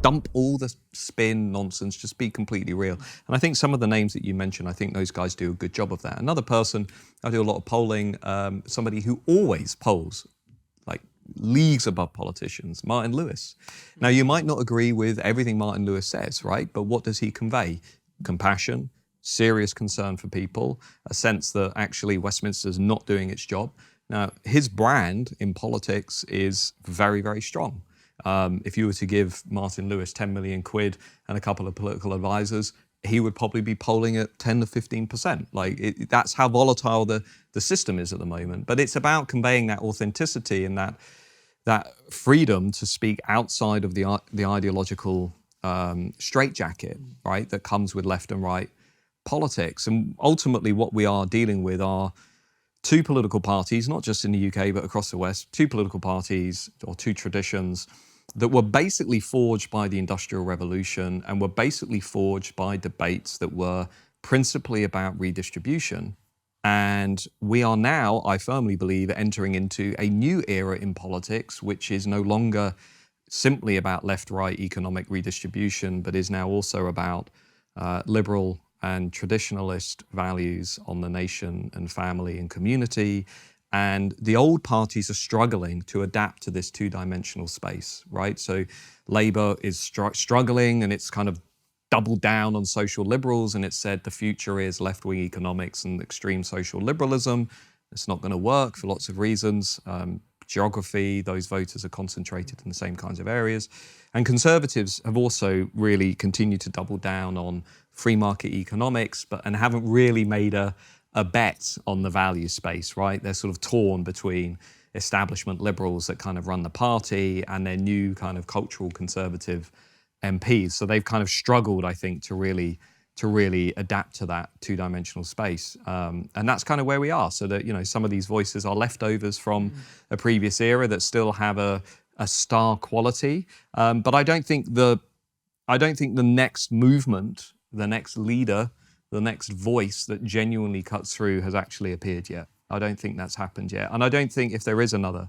Dump all the spin nonsense, just be completely real. And I think some of the names that you mentioned, I think those guys do a good job of that. Another person, I do a lot of polling, somebody who always polls, like leagues above politicians, Martin Lewis. Now, you might not agree with everything Martin Lewis says, right? But what does he convey? Compassion, serious concern for people, a sense that actually Westminster's not doing its job. Now, his brand in politics is very, very strong. If you were to give Martin Lewis 10 million quid and a couple of political advisors, he would probably be polling at 10 to 15%. Like, that's how volatile the system is at the moment. But it's about conveying that authenticity and that freedom to speak outside of the ideological straitjacket, right, that comes with left and right politics. And ultimately what we are dealing with are two political parties, not just in the UK, but across the West, two political parties or two traditions that were basically forged by the Industrial Revolution and were basically forged by debates that were principally about redistribution. And we are now, I firmly believe, entering into a new era in politics, which is no longer simply about left-right economic redistribution, but is now also about liberal and traditionalist values on the nation and family and community. And the old parties are struggling to adapt to this two-dimensional space, right? So Labour is struggling, and it's kind of doubled down on social liberals, and it said the future is left-wing economics and extreme social liberalism. It's not going to work for lots of reasons. Geography, those voters are concentrated in the same kinds of areas. And Conservatives have also really continued to double down on free market economics, and haven't really made a bet on the value space, right? They're sort of torn between establishment liberals that kind of run the party and their new kind of cultural conservative MPs. So they've kind of struggled, I think, to really adapt to that two-dimensional space. And that's kind of where we are. So that, some of these voices are leftovers from a previous era that still have a star quality. But I don't think the next movement, the next leader, the next voice that genuinely cuts through has actually appeared yet. I don't think that's happened yet. And I don't think if there is another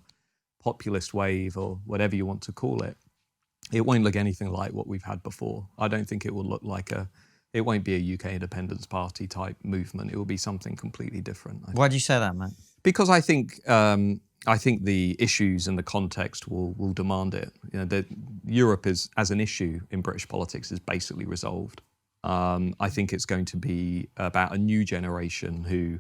populist wave or whatever you want to call it, it won't look anything like what we've had before. I don't think it will look like it won't be a UK Independence Party type movement. It will be something completely different. Why do you say that, Matt? Because I think I think the issues and the context will demand it. You know, that Europe is, as an issue in British politics, is basically resolved. I think it's going to be about a new generation who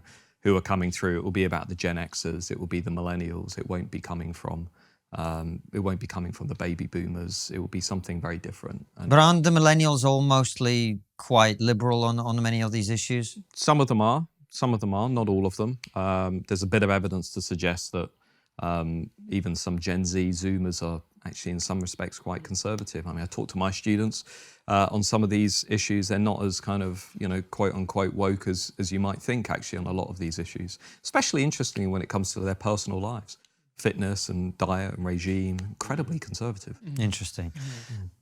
are coming through. It will be about the Gen Xers. It will be the millennials. It won't be coming from the baby boomers. It will be something very different. And But aren't the millennials all mostly quite liberal on many of these issues? some of them are. Some of them are. Not all of them. There's a bit of evidence to suggest that even some Gen Z Zoomers are actually, in some respects, quite conservative. I mean, I talk to my students on some of these issues. They're not as kind of, quote unquote woke as you might think, actually, on a lot of these issues. Especially interestingly when it comes to their personal lives. Fitness and diet and regime, incredibly conservative. Interesting.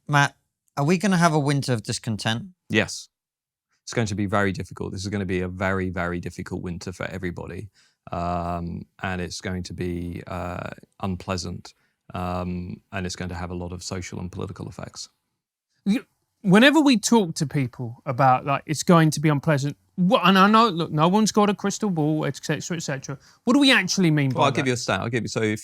Matt, are we going to have a winter of discontent? Yes. It's going to be very difficult. This is going to be a very, very difficult winter for everybody. And it's going to be unpleasant. And it's going to have a lot of social and political effects. Whenever we talk to people about like it's going to be unpleasant, and I know, look, no one's got a crystal ball, etc., etc. What do we actually mean by Well, I'll that? give you a stat. So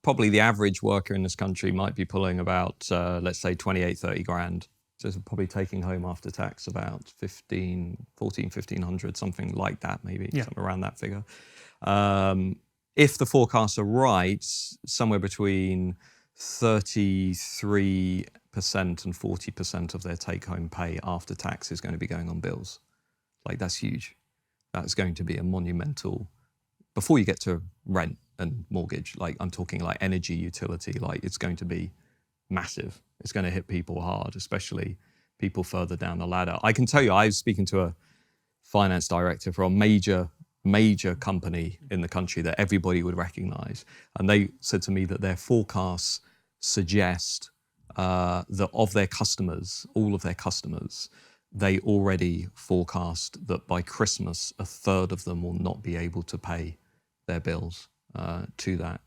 probably the average worker in this country might be pulling about, let's say 28, 30 grand. So it's probably taking home after tax about 1,500, something like that, maybe, something around that figure. If the forecasts are right, somewhere between 33% and 40% of their take-home pay after tax is going to be going on bills. Like, that's huge. That's going to be a monumental, before you get to rent and mortgage, like I'm talking like energy, utility, like it's going to be massive. It's going to hit people hard, especially people further down the ladder. I can tell you, I was speaking to a finance director for a major company in the country that everybody would recognize. And they said to me that their forecasts suggest that of their customers, all of their customers, they already forecast that by Christmas, a third of them will not be able to pay their bills to that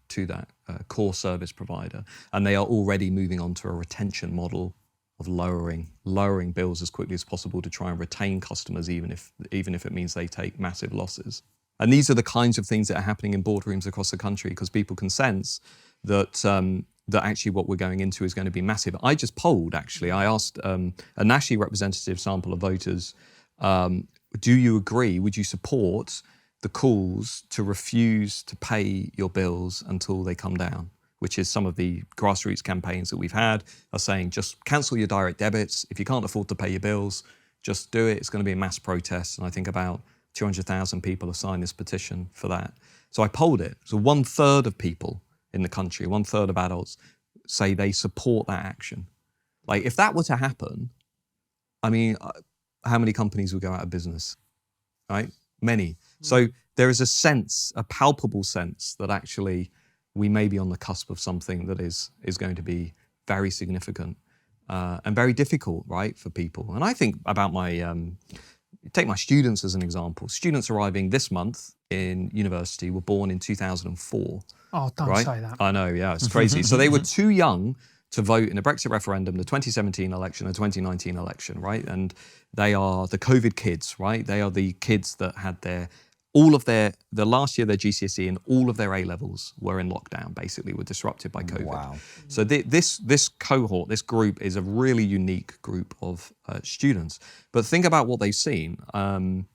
core service provider. And they are already moving on to a retention model of lowering bills as quickly as possible to try and retain customers, even if it means they take massive losses. And these are the kinds of things that are happening in boardrooms across the country because people can sense that that actually what we're going into is going to be massive. I just polled, actually. I asked a nationally representative sample of voters, do you agree, would you support the calls to refuse to pay your bills until they come down? Which is some of the grassroots campaigns that we've had are saying, just cancel your direct debits. If you can't afford to pay your bills, just do it. It's going to be a mass protest. And I think about 200,000 people have signed this petition for that. So I polled it. So 1/3 of people in the country, 1/3 of adults say they support that action. Like, if that were to happen, I mean, how many companies would go out of business, right? Many. So there is a sense, a palpable sense that actually we may be on the cusp of something that is going to be very significant and very difficult, right, for people. And I think about take my students as an example. Students arriving this month in university were born in 2004. Oh, don't right? say that. I know, yeah, it's crazy. So they were too young to vote in the Brexit referendum, the 2017 election, the 2019 election, right? And they are the COVID kids, right? They are the kids that had the last year their GCSE and all of their A-levels were in lockdown, basically, were disrupted by COVID. Wow. So this cohort, this group is a really unique group of students. But think about what they've seen, in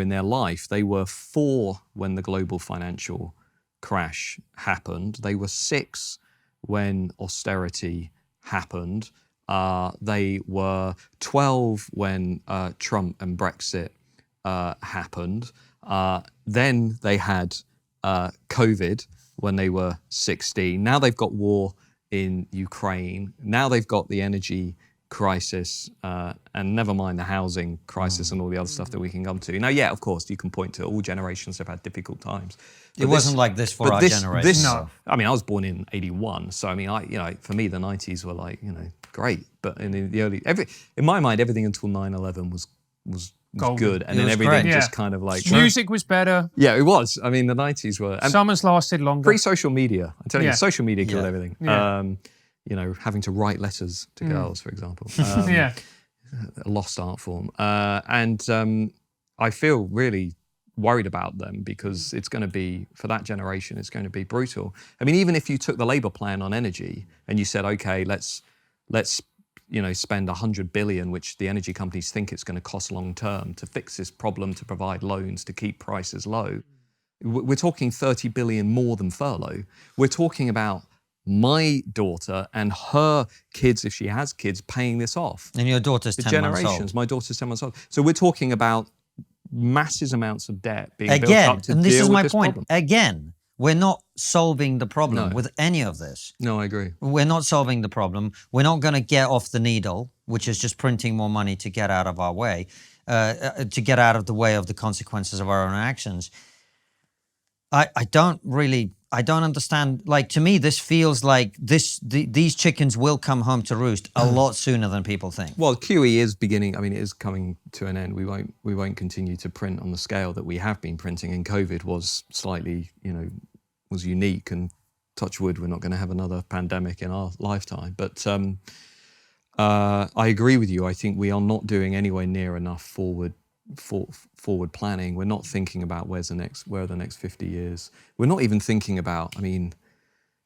their life. They were 4 when the global financial crash happened. They were 6 when austerity happened. They were 12 when Trump and Brexit happened. Then they had COVID when they were 16. Now they've got war in Ukraine. Now they've got the energy crisis, and never mind the housing crisis and all the other stuff that we can come to. Now, yeah, of course, you can point to all generations have had difficult times. It wasn't like this for our generation. No. I mean, I was born in 81, so I mean, for me, the 90s were like, great. But in the early, in my mind, everything until 9/11 was good, and It then was everything great. just kind of like Music was better. Yeah, it was. I mean, the 90s were. And Summers lasted longer. pre-social media. I'm telling you, social media killed Yeah. everything. Yeah. Having to write letters to girls, for example. Yeah. A lost art form. And I feel really, worried about them because it's going to be, for that generation, it's going to be brutal. I mean, even if you took the Labour plan on energy and you said, okay, let's spend 100 billion, which the energy companies think it's going to cost long term to fix this problem, to provide loans, to keep prices low. We're talking 30 billion more than furlough. We're talking about my daughter and her kids, if she has kids, paying this off. And your daughter's The 10 months generations. old. My daughter's 10 months old. So we're talking about massive amounts of debt being built Again, up to and this deal is with my this point. problem. Again, we're not solving the problem No. with any of this. No, I agree. We're not solving the problem. We're not going to get off the needle, which is just printing more money to get out of our way, to get out of the way of the consequences of our own actions. I don't understand. Like, to me, this feels like these chickens will come home to roost a lot sooner than people think. Well, QE is beginning. I mean, it is coming to an end. We won't continue to print on the scale that we have been printing. And COVID was slightly, was unique. And touch wood, we're not going to have another pandemic in our lifetime. But I agree with you. I think we are not doing anywhere near enough forward planning. We're not thinking about where are the next 50 years. We're not even thinking about,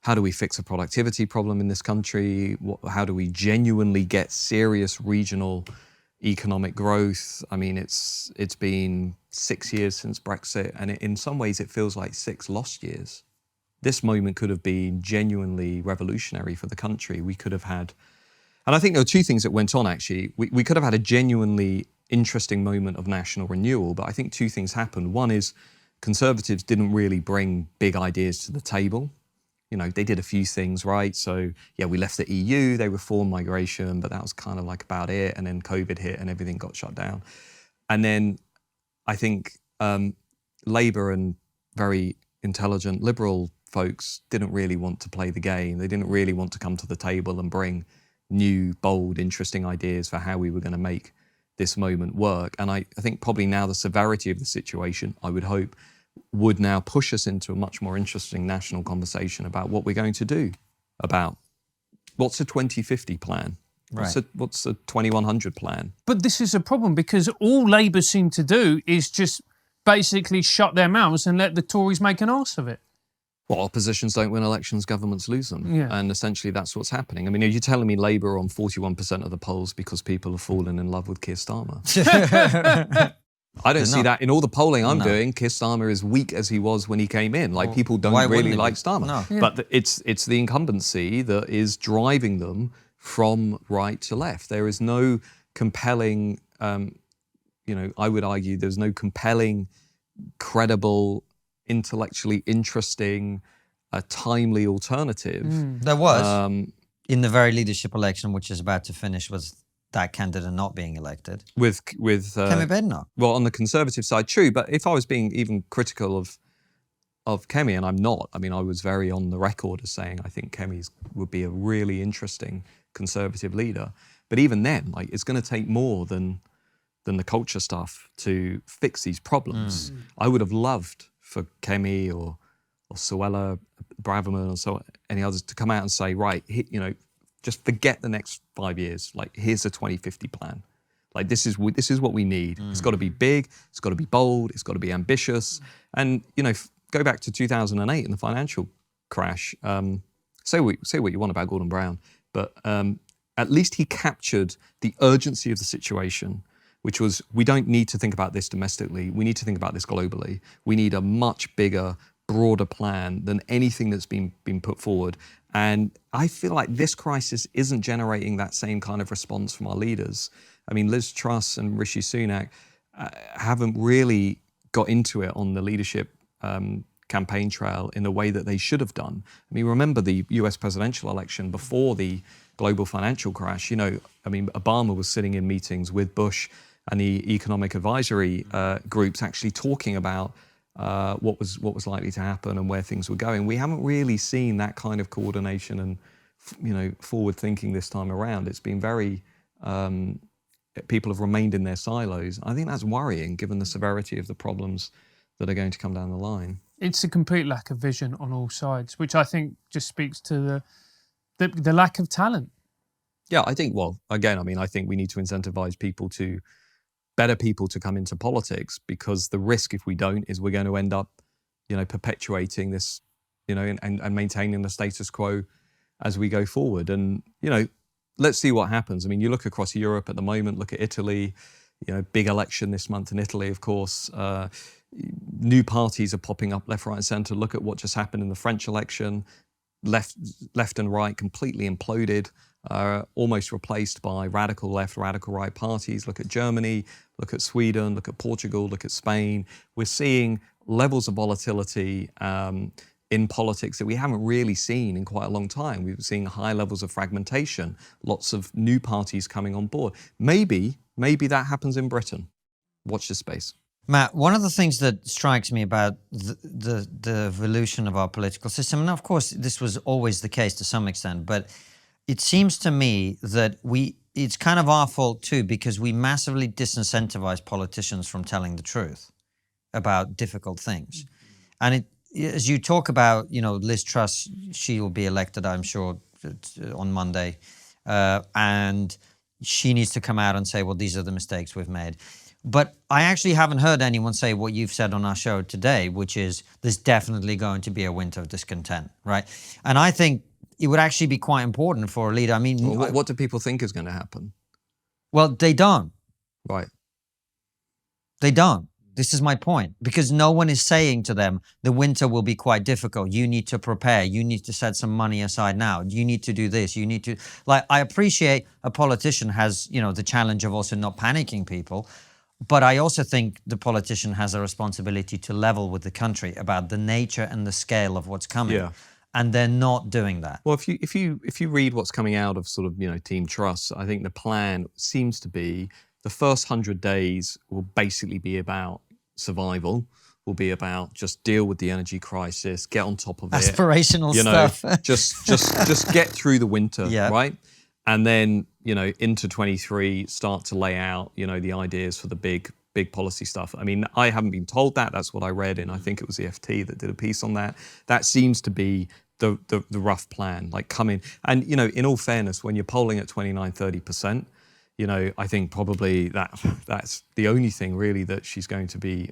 how do we fix a productivity problem in this country? How do we genuinely get serious regional economic growth? I mean, it's been 6 years since Brexit, and in some ways it feels like 6 lost years. This moment could have been genuinely revolutionary for the country. We could have had, and I think there were 2 things that went on actually. We could have had a genuinely interesting moment of national renewal, but I think 2 things happened. One is Conservatives didn't really bring big ideas to the table. They did a few things, right? So yeah, we left the EU, they reformed migration, but that was kind of like about it. And then COVID hit and everything got shut down. And then I think Labour and very intelligent liberal folks didn't really want to play the game. They didn't really want to come to the table and bring new, bold, interesting ideas for how we were going to make this moment work. And I think probably now the severity of the situation, I would hope, would now push us into a much more interesting national conversation about what we're going to do about what's a 2050 plan? Right. What's a 2100 plan? But this is a problem because all Labour seem to do is just basically shut their mouths and let the Tories make an arse of it. Well, oppositions don't win elections, governments lose them. Yeah. And essentially that's what's happening. I mean, are you telling me Labour are on 41% of the polls because people have fallen in love with Keir Starmer? I don't see that in all the polling I'm doing. Keir Starmer is weak as he was when he came in. Like, people don't really like Starmer. No. Yeah. But it's the incumbency that is driving them from right to left. There is no compelling, I would argue there's no compelling, credible, intellectually interesting, timely alternative. There was in the very leadership election, which is about to finish, was that candidate not being elected. With Kemi Badenoch. well, on the Conservative side, true. But if I was being even critical of Kemi, and I'm not, I was very on the record as saying I think Kemi would be a really interesting Conservative leader. But even then, it's going to take more than the culture stuff to fix these problems. I would have loved for Kemi or Suella Braverman or so any others to come out and say, right, just forget the next 5 years. Here's a 2050 plan. This is what we need. It's got to be big. It's got to be bold. It's got to be ambitious. And go back to 2008 and the financial crash. Say what you want about Gordon Brown, but at least he captured the urgency of the situation, which was, we don't need to think about this domestically. We need to think about this globally. We need a much bigger, broader plan than anything that's been put forward. And I feel like this crisis isn't generating that same kind of response from our leaders. Liz Truss and Rishi Sunak haven't really got into it on the leadership campaign trail in the way that they should have done. Remember the US presidential election before the global financial crash. Obama was sitting in meetings with Bush and the economic advisory groups actually talking about what was likely to happen and where things were going. We haven't really seen that kind of coordination and forward thinking this time around. It's been very people have remained in their silos. I think that's worrying given the severity of the problems that are going to come down the line. It's a complete lack of vision on all sides, which I think just speaks to the lack of talent. Yeah, I think, I think we need to incentivize people to better people to come into politics, because the risk if we don't is we're going to end up, perpetuating this, and maintaining the status quo as we go forward. And, let's see what happens. I mean, you look across Europe at the moment, look at Italy, big election this month in Italy, of course. New parties are popping up left, right, and centre. Look at what just happened in the French election. Left and right completely imploded, almost replaced by radical left, radical right parties. Look at Germany, look at Sweden, look at Portugal, look at Spain. We're seeing levels of volatility in politics that we haven't really seen in quite a long time. We've seen high levels of fragmentation, lots of new parties coming on board. Maybe that happens in Britain. Watch this space. Matt, one of the things that strikes me about the evolution of our political system, and of course this was always the case to some extent, but it seems to me that it's kind of our fault too, because we massively disincentivize politicians from telling the truth about difficult things. And as you talk about, Liz Truss, she will be elected, I'm sure, on Monday, and she needs to come out and say, well, these are the mistakes we've made. But I actually haven't heard anyone say what you've said on our show today, which is there's definitely going to be a winter of discontent, right? And I think it would actually be quite important for a leader. I mean, well, what do people think is going to happen? Well, they don't. Right. They don't. This is my point, because no one is saying to them, the winter will be quite difficult. You need to prepare. You need to set some money aside now. You need to do this. You need to, I appreciate a politician has, the challenge of also not panicking people. But I also think the politician has a responsibility to level with the country about the nature and the scale of what's coming. Yeah. And they're not doing that. Well, if you read what's coming out of sort of, Team Truss, I think the plan seems to be the first 100 days will basically be about survival, will be about just deal with the energy crisis, get on top of it. Aspirational stuff. just get through the winter, Yeah. right? And then, into 23, start to lay out, the ideas for the big policy stuff. I mean, I haven't been told that. That's what I read, and I think it was the FT that did a piece on that. That seems to be the rough plan, come in. And, in all fairness, when you're polling at 29-30%, I think probably that's the only thing really that she's going to be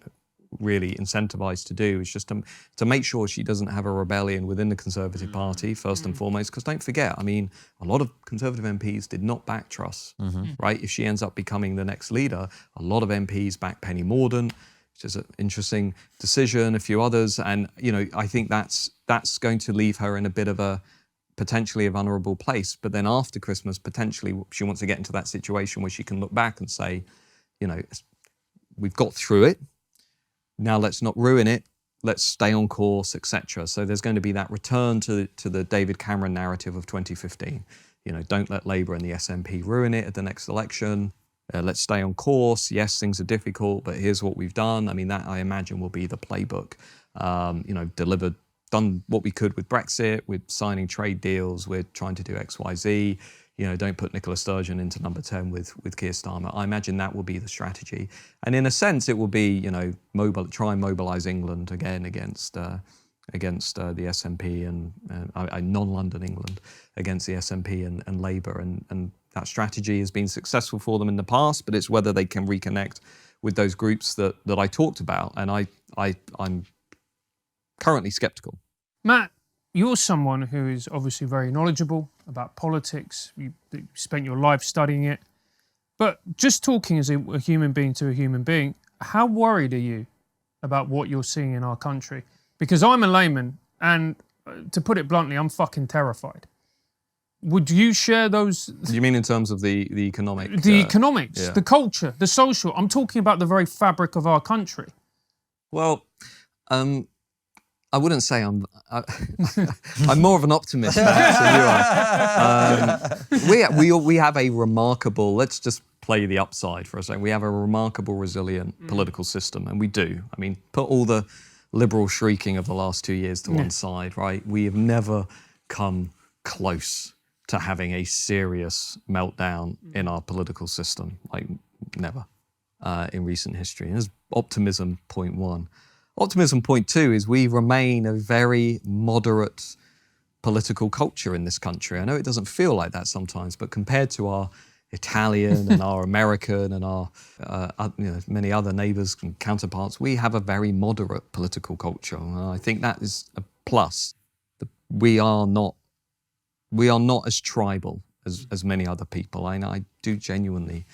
really incentivized to do is just to make sure she doesn't have a rebellion within the Conservative Party, first and foremost, because don't forget, I mean, a lot of Conservative MPs did not back Truss, right? If she ends up becoming the next leader, a lot of MPs back Penny Mordaunt, which is an interesting decision, a few others, and, I think that's going to leave her in a bit of a potentially a vulnerable place. But then after Christmas, potentially she wants to get into that situation where she can look back and say, we've got through it. Now let's not ruin it. Let's stay on course, etc. So there's going to be that return to the David Cameron narrative of 2015. Don't let Labour and the SNP ruin it at the next election. Let's stay on course. Yes, things are difficult, but here's what we've done. I mean, that I imagine will be the playbook. Done what we could with Brexit, with signing trade deals, we're trying to do X, Y, Z. Don't put Nicola Sturgeon into number 10 with Keir Starmer. I imagine that will be the strategy. And in a sense, it will be, try and mobilise England again against the SNP and non-London England against the SNP and Labour. And that strategy has been successful for them in the past, but it's whether they can reconnect with those groups that I talked about. And I'm currently sceptical. Matt, you're someone who is obviously very knowledgeable about politics. You spent your life studying it. But just talking as a human being to a human being, how worried are you about what you're seeing in our country? Because I'm a layman, and to put it bluntly, I'm fucking terrified. Would you share those? Do you mean in terms of the economic? The economics, yeah. the culture, the social. I'm talking about the very fabric of our country. Well, I wouldn't say I'm more of an optimist perhaps than you are. We have a remarkable, let's just play the upside for a second. We have a remarkable, resilient political system, and we do. I mean, put all the liberal shrieking of the last 2 years to one side, right? We have never come close to having a serious meltdown in our political system, never in recent history. And there's optimism, point one. Optimism, point two, is we remain a very moderate political culture in this country. I know it doesn't feel like that sometimes, but compared to our Italian and our American and our many other neighbours and counterparts, we have a very moderate political culture. And I think that is a plus. We are not as tribal as many other people. I do genuinely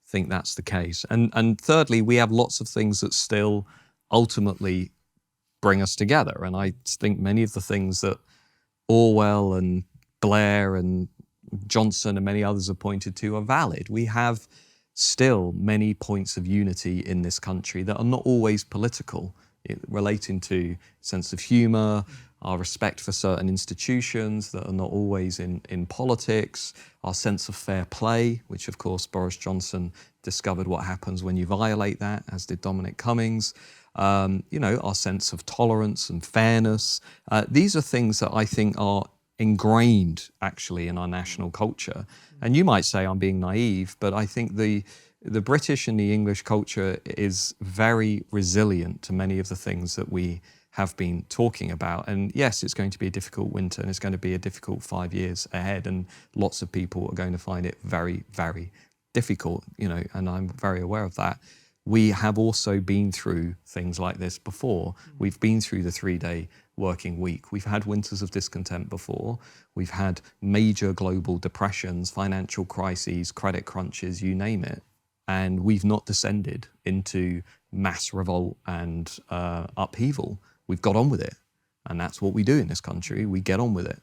think that's the case. And thirdly, we have lots of things that still ultimately bring us together. And I think many of the things that Orwell and Blair and Johnson and many others have pointed to are valid. We have still many points of unity in this country that are not always political, relating to sense of humour, our respect for certain institutions that are not always in politics, our sense of fair play, which of course Boris Johnson discovered what happens when you violate that, as did Dominic Cummings. Our sense of tolerance and fairness. These are things that I think are ingrained actually in our national culture. And you might say I'm being naive, but I think the British and the English culture is very resilient to many of the things that we have been talking about. And yes, it's going to be a difficult winter and it's going to be a difficult 5 years ahead. And lots of people are going to find it very, very difficult, and I'm very aware of that. We have also been through things like this before. We've been through the 3-day working week. We've had winters of discontent before. We've had major global depressions, financial crises, credit crunches, you name it. And we've not descended into mass revolt and upheaval. We've got on with it. And that's what we do in this country. We get on with it.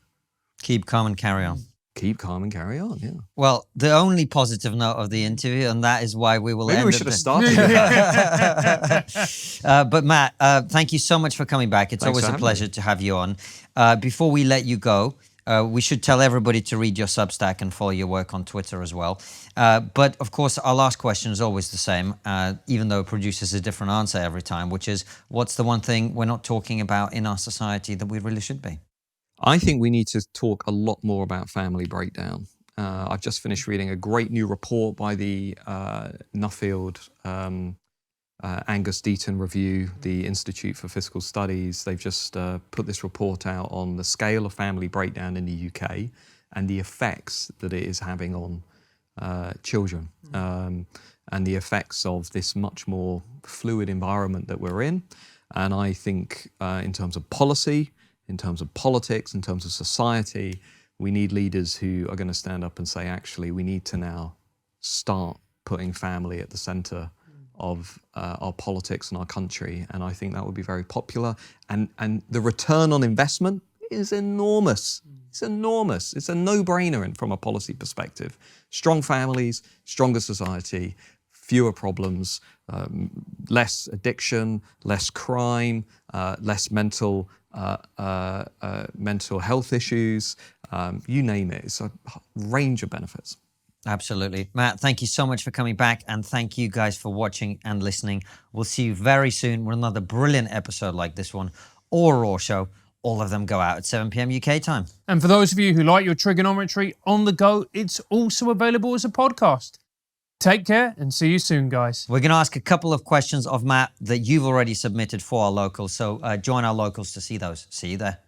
Keep calm and carry on. Keep calm and carry on, yeah. Well, the only positive note of the interview, and that is why we will Maybe end we it should have then. started with that. But Matt, thank you so much for coming back. It's Thanks always for a having pleasure to have you on. Before we let you go, we should tell everybody to read your Substack and follow your work on Twitter as well. But of course, our last question is always the same, even though it produces a different answer every time, which is, what's the one thing we're not talking about in our society that we really should be? I think we need to talk a lot more about family breakdown. I've just finished reading a great new report by the Nuffield Angus Deaton Review, the Institute for Fiscal Studies. They've just put this report out on the scale of family breakdown in the UK and the effects that it is having on children and the effects of this much more fluid environment that we're in. And I think in terms of policy, in terms of politics, in terms of society, we need leaders who are going to stand up and say, actually, we need to now start putting family at the centre of our politics and our country. And I think that would be very popular. And the return on investment is enormous. It's enormous. It's a no-brainer from a policy perspective. Strong families, stronger society, fewer problems, less addiction, less crime, less mental health issues, you name it. It's a range of benefits. Absolutely. Matt, thank you so much for coming back, and thank you guys for watching and listening. We'll see you very soon with another brilliant episode like this one, or a Raw Show. All of them go out at 7 p.m. UK time. And for those of you who like your trigonometry on the go, it's also available as a podcast. Take care and see you soon, guys. We're going to ask a couple of questions of Matt that you've already submitted for our locals, so join our locals to see those. See you there.